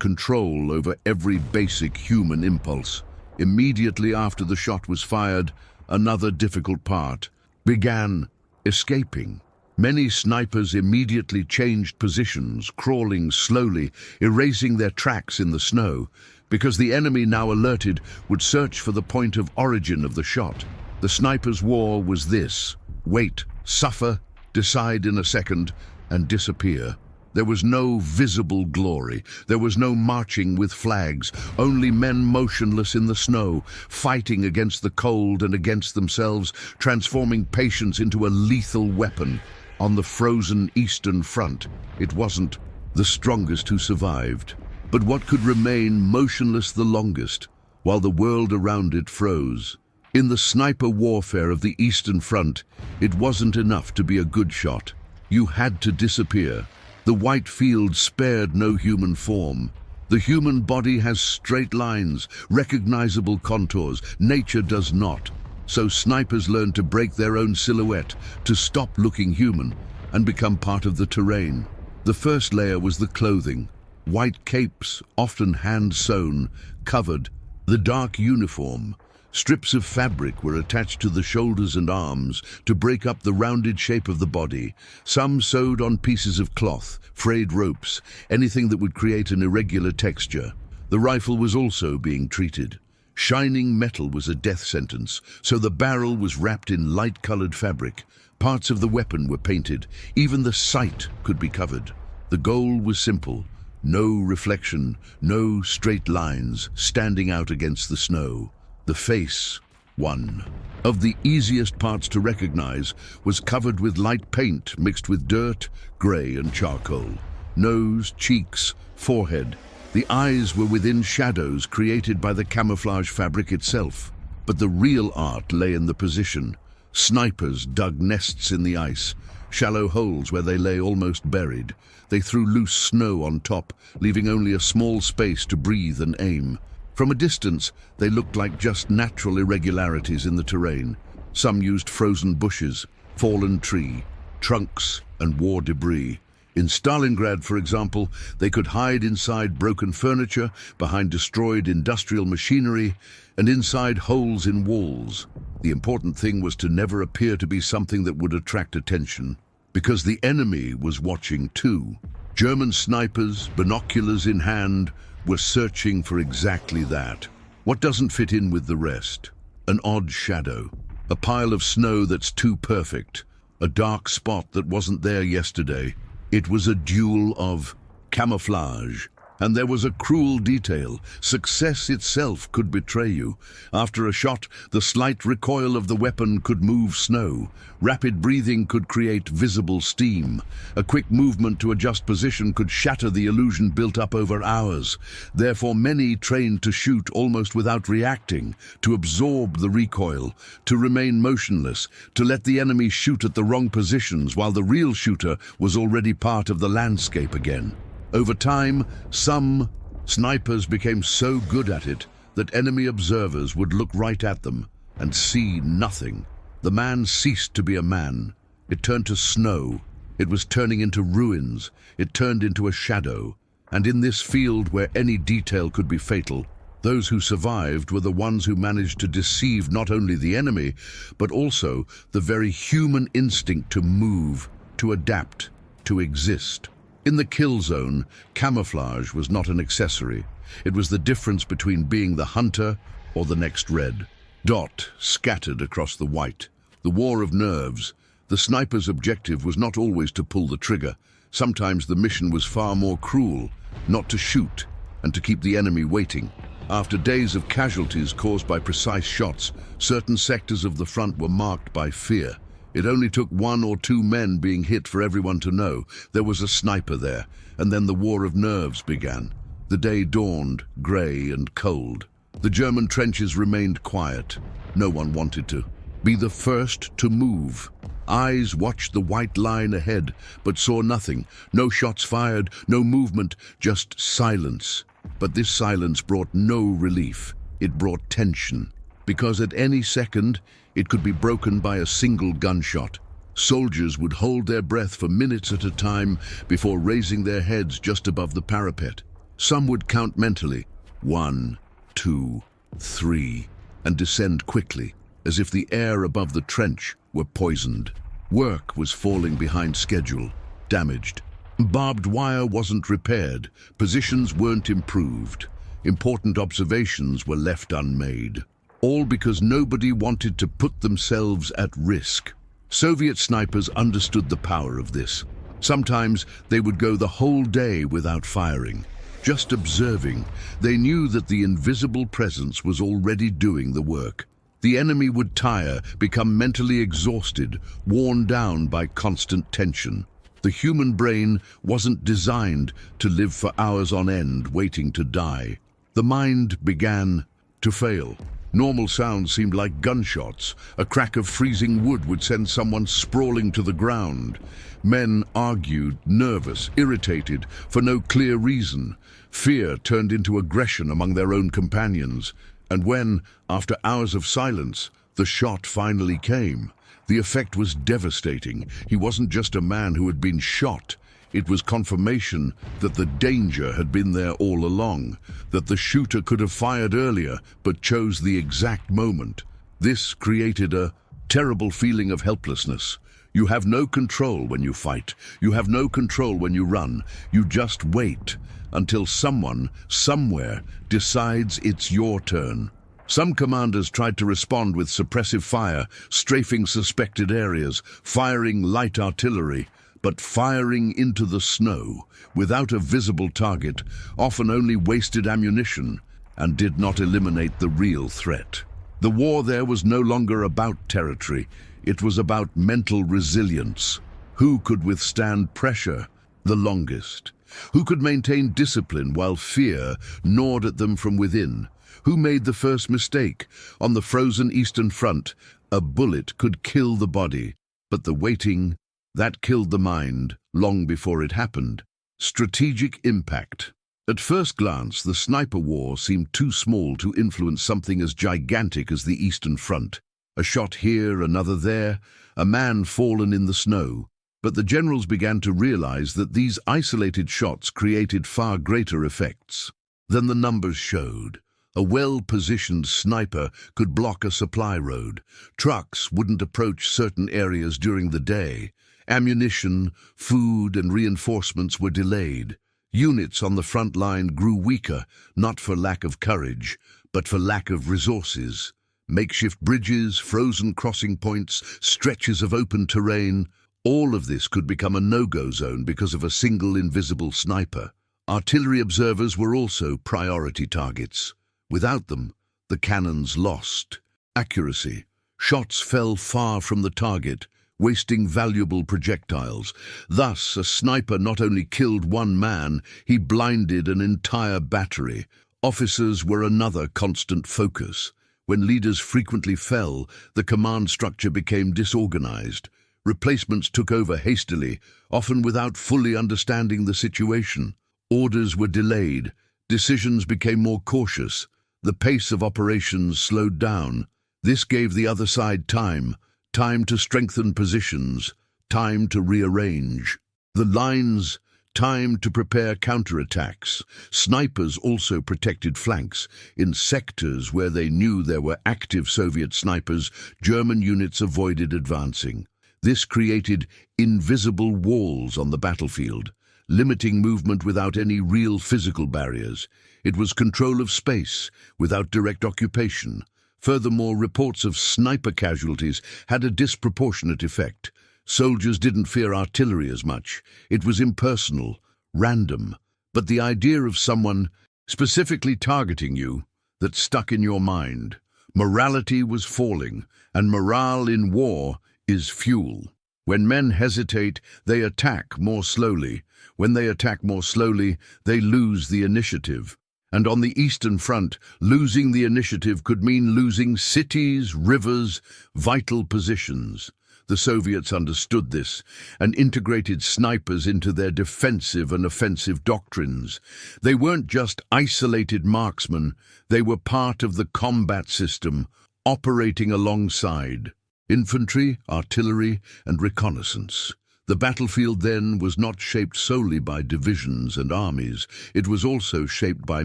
control over every basic human impulse. Immediately after the shot was fired, another difficult part began: escaping. Many snipers immediately changed positions, crawling slowly, erasing their tracks in the snow, because the enemy, now alerted, would search for the point of origin of the shot. The sniper's war was this: wait, suffer, decide in a second, and disappear. There was no visible glory. There was no marching with flags, only men motionless in the snow, fighting against the cold and against themselves, transforming patience into a lethal weapon. On the frozen Eastern Front, it wasn't the strongest who survived, but what could remain motionless the longest, while the world around it froze. In the sniper warfare of the Eastern Front, it wasn't enough to be a good shot. You had to disappear. The white field spared no human form. The human body has straight lines, recognizable contours. Nature does not. So snipers learn to break their own silhouette, to stop looking human, and become part of the terrain. The first layer was the clothing. White capes, often hand-sewn, covered the dark uniform. Strips of fabric were attached to the shoulders and arms to break up the rounded shape of the body. Some sewed on pieces of cloth, frayed ropes, anything that would create an irregular texture. The rifle was also being treated. Shining metal was a death sentence, so the barrel was wrapped in light-colored fabric. Parts of the weapon were painted. Even the sight could be covered. The goal was simple. No reflection, no straight lines standing out against the snow. The face, one of the easiest parts to recognize, was covered with light paint mixed with dirt, gray and charcoal. Nose, cheeks, forehead. The eyes were within shadows created by the camouflage fabric itself. But the real art lay in the position. Snipers dug nests in the ice, shallow holes where they lay almost buried. They threw loose snow on top, leaving only a small space to breathe and aim. From a distance, they looked like just natural irregularities in the terrain. Some used frozen bushes, fallen tree, trunks, and war debris. In Stalingrad, for example, they could hide inside broken furniture, behind destroyed industrial machinery, and inside holes in walls. The important thing was to never appear to be something that would attract attention, because the enemy was watching too. German snipers, binoculars in hand, were searching for exactly that. What doesn't fit in with the rest? An odd shadow, a pile of snow that's too perfect, a dark spot that wasn't there yesterday. It was a duel of camouflage. And there was a cruel detail. Success itself could betray you. After a shot, the slight recoil of the weapon could move snow. Rapid breathing could create visible steam. A quick movement to adjust position could shatter the illusion built up over hours. Therefore, many trained to shoot almost without reacting, to absorb the recoil, to remain motionless, to let the enemy shoot at the wrong positions while the real shooter was already part of the landscape again. Over time, some snipers became so good at it that enemy observers would look right at them and see nothing. The man ceased to be a man. It turned to snow. It was turning into ruins. It turned into a shadow. And in this field where any detail could be fatal, those who survived were the ones who managed to deceive not only the enemy, but also the very human instinct to move, to adapt, to exist. In the kill zone, camouflage was not an accessory. It was the difference between being the hunter or the next red dot scattered across the white. The war of nerves. The sniper's objective was not always to pull the trigger. Sometimes the mission was far more cruel, not to shoot and to keep the enemy waiting. After days of casualties caused by precise shots, certain sectors of the front were marked by fear. It only took 1 or 2 men being hit for everyone to know there was a sniper there, and then the war of nerves began. The day dawned, grey and cold. The German trenches remained quiet. No one wanted to be the first to move. Eyes watched the white line ahead, but saw nothing. No shots fired, no movement, just silence. But this silence brought no relief. It brought tension, because at any second, it could be broken by a single gunshot. Soldiers would hold their breath for minutes at a time before raising their heads just above the parapet. Some would count mentally, 1, 2, 3, and descend quickly, as if the air above the trench were poisoned. Work was falling behind schedule, damaged. Barbed wire wasn't repaired, positions weren't improved. Important observations were left unmade. All because nobody wanted to put themselves at risk. Soviet snipers understood the power of this. Sometimes they would go the whole day without firing, just observing. They knew that the invisible presence was already doing the work. The enemy would tire, become mentally exhausted, worn down by constant tension. The human brain wasn't designed to live for hours on end waiting to die. The mind began to fail. Normal sounds seemed like gunshots. A crack of freezing wood would send someone sprawling to the ground. Men argued, nervous, irritated, for no clear reason. Fear turned into aggression among their own companions. And when, after hours of silence, the shot finally came, the effect was devastating. He wasn't just a man who had been shot. It was confirmation that the danger had been there all along, that the shooter could have fired earlier but chose the exact moment. This created a terrible feeling of helplessness. You have no control when you fight. You have no control when you run. You just wait until someone, somewhere, decides it's your turn. Some commanders tried to respond with suppressive fire, strafing suspected areas, firing light artillery, but firing into the snow, without a visible target, often only wasted ammunition and did not eliminate the real threat. The war there was no longer about territory, it was about mental resilience. Who could withstand pressure the longest? Who could maintain discipline while fear gnawed at them from within? Who made the first mistake? On the frozen Eastern Front, a bullet could kill the body, but the waiting, that killed the mind long before it happened. Strategic impact. At first glance, the sniper war seemed too small to influence something as gigantic as the Eastern Front. A shot here, another there, a man fallen in the snow. But the generals began to realize that these isolated shots created far greater effects than the numbers showed. A well-positioned sniper could block a supply road. Trucks wouldn't approach certain areas during the day. Ammunition, food, and reinforcements were delayed. Units on the front line grew weaker, not for lack of courage, but for lack of resources. Makeshift bridges, frozen crossing points, stretches of open terrain, all of this could become a no-go zone because of a single invisible sniper. Artillery observers were also priority targets. Without them, the cannons lost accuracy. Shots fell far from the target, wasting valuable projectiles. Thus, a sniper not only killed one man, he blinded an entire battery. Officers were another constant focus. When leaders frequently fell, the command structure became disorganized. Replacements took over hastily, often without fully understanding the situation. Orders were delayed. Decisions became more cautious. The pace of operations slowed down. This gave the other side time to strengthen positions, time to rearrange the lines, time to prepare counterattacks. Snipers also protected flanks. In sectors where they knew there were active Soviet snipers, German units avoided advancing. This created invisible walls on the battlefield, limiting movement without any real physical barriers. It was control of space without direct occupation. Furthermore, reports of sniper casualties had a disproportionate effect. Soldiers didn't fear artillery as much. It was impersonal, random. But the idea of someone specifically targeting you that stuck in your mind. Morality was falling, and morale in war is fuel. When men hesitate, they attack more slowly. When they attack more slowly, they lose the initiative. And on the Eastern Front, losing the initiative could mean losing cities, rivers, vital positions. The Soviets understood this and integrated snipers into their defensive and offensive doctrines. They weren't just isolated marksmen, they were part of the combat system, operating alongside infantry, artillery, and reconnaissance. The battlefield then was not shaped solely by divisions and armies. It was also shaped by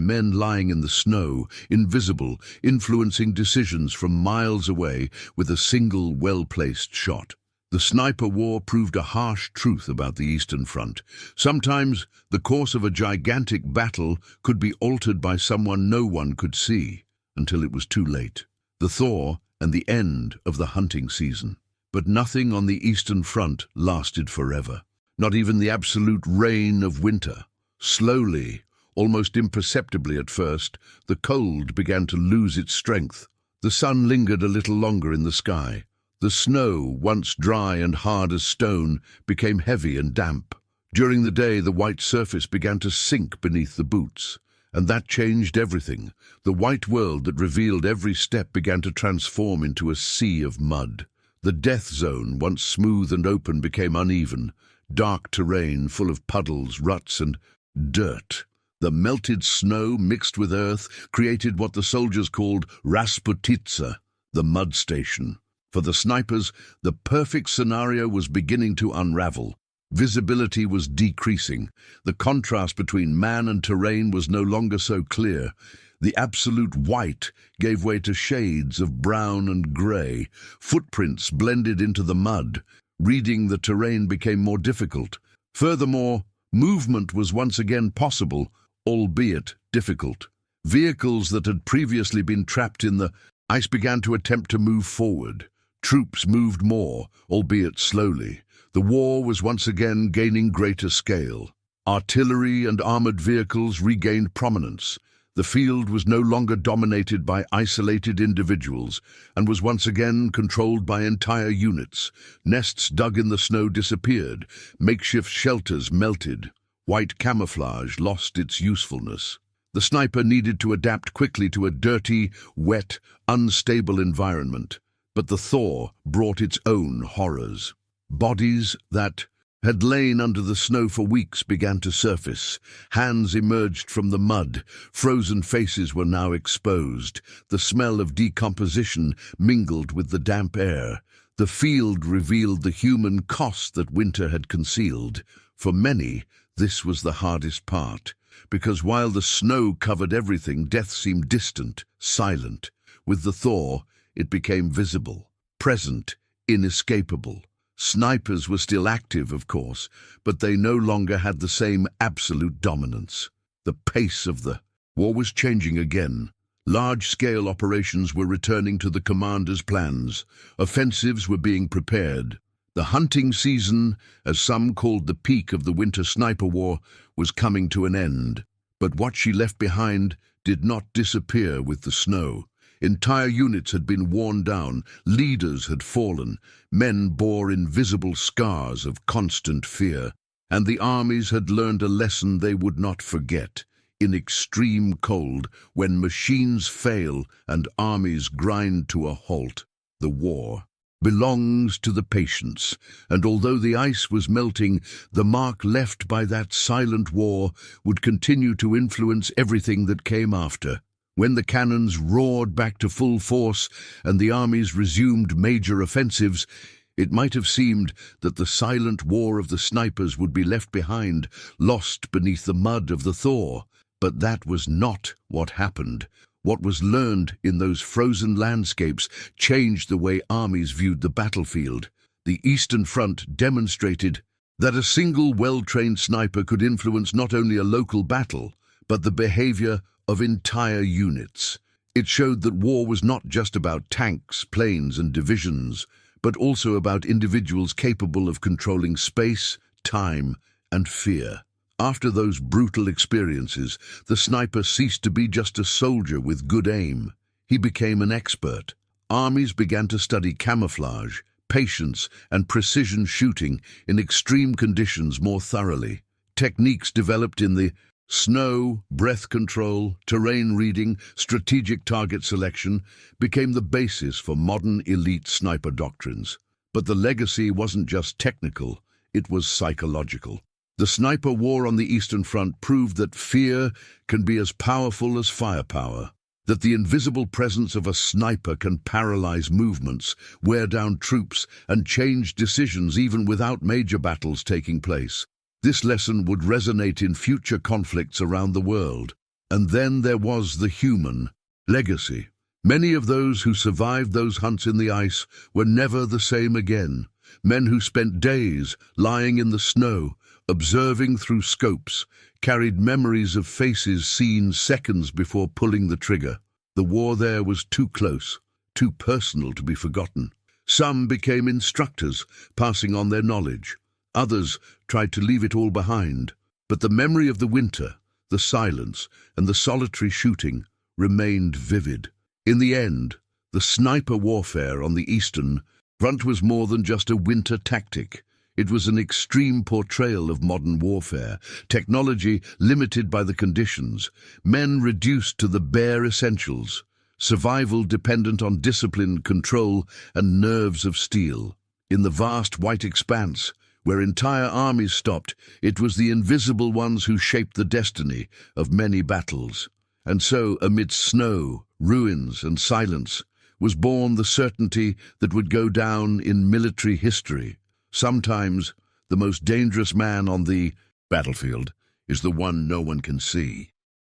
men lying in the snow, invisible, influencing decisions from miles away with a single well-placed shot. The sniper war proved a harsh truth about the Eastern Front. Sometimes the course of a gigantic battle could be altered by someone no one could see, until it was too late. The thaw and the end of the hunting season. But nothing on the Eastern Front lasted forever. Not even the absolute rain of winter. Slowly, almost imperceptibly at first, the cold began to lose its strength. The sun lingered a little longer in the sky. The snow, once dry and hard as stone, became heavy and damp. During the day, the white surface began to sink beneath the boots. And that changed everything. The white world that revealed every step began to transform into a sea of mud. The death zone, once smooth and open, became uneven. Dark terrain full of puddles, ruts, and dirt. The melted snow mixed with earth created what the soldiers called Rasputitsa, the mud station. For the snipers, the perfect scenario was beginning to unravel. Visibility was decreasing. The contrast between man and terrain was no longer so clear. The absolute white gave way to shades of brown and grey. Footprints blended into the mud. Reading the terrain became more difficult. Furthermore, movement was once again possible, albeit difficult. Vehicles that had previously been trapped in the ice began to attempt to move forward. Troops moved more, albeit slowly. The war was once again gaining greater scale. Artillery and armored vehicles regained prominence. The field was no longer dominated by isolated individuals and was once again controlled by entire units. Nests dug in the snow disappeared. Makeshift shelters melted. White camouflage lost its usefulness. The sniper needed to adapt quickly to a dirty, wet, unstable environment. But the thaw brought its own horrors. Bodies that had lain under the snow for weeks began to surface. Hands emerged from the mud. Frozen faces were now exposed. The smell of decomposition mingled with the damp air. The field revealed the human cost that winter had concealed. For many, this was the hardest part, because while the snow covered everything, death seemed distant, silent. With the thaw, it became visible, present, inescapable. Snipers were still active, of course, but they no longer had the same absolute dominance. The pace of the war was changing again. Large-scale operations were returning to the commander's plans. Offensives were being prepared. The hunting season, as some called the peak of the winter sniper war, was coming to an end. But what she left behind did not disappear with the snow. Entire units had been worn down, leaders had fallen, men bore invisible scars of constant fear, and the armies had learned a lesson they would not forget. In extreme cold, when machines fail and armies grind to a halt, the war belongs to the patience, and although the ice was melting, the mark left by that silent war would continue to influence everything that came after. When the cannons roared back to full force and the armies resumed major offensives, it might have seemed that the silent war of the snipers would be left behind, lost beneath the mud of the thaw. But that was not what happened. What was learned in those frozen landscapes changed the way armies viewed the battlefield. The Eastern Front demonstrated that a single well-trained sniper could influence not only a local battle, but the behavior of entire units. It showed that war was not just about tanks, planes, and divisions, but also about individuals capable of controlling space, time, and fear. After those brutal experiences, the sniper ceased to be just a soldier with good aim. He became an expert. Armies began to study camouflage, patience, and precision shooting in extreme conditions more thoroughly. Techniques developed in the snow, breath control, terrain reading, strategic target selection became the basis for modern elite sniper doctrines. But the legacy wasn't just technical, it was psychological. The sniper war on the Eastern Front proved that fear can be as powerful as firepower, that the invisible presence of a sniper can paralyze movements, wear down troops, and change decisions even without major battles taking place. This lesson would resonate in future conflicts around the world. And then there was the human legacy. Many of those who survived those hunts in the ice were never the same again. Men who spent days lying in the snow, observing through scopes, carried memories of faces seen seconds before pulling the trigger. The war there was too close, too personal to be forgotten. Some became instructors, passing on their knowledge. Others tried to leave it all behind, but the memory of the winter, the silence, and the solitary shooting remained vivid. In the end, the sniper warfare on the Eastern Front was more than just a winter tactic. It was an extreme portrayal of modern warfare, technology limited by the conditions, men reduced to the bare essentials, survival dependent on discipline, control, and nerves of steel. In the vast white expanse, where entire armies stopped, it was the invisible ones who shaped the destiny of many battles. And so, amidst snow, ruins, and silence, was born the certainty that would go down in military history. Sometimes, the most dangerous man on the battlefield is the one no one can see.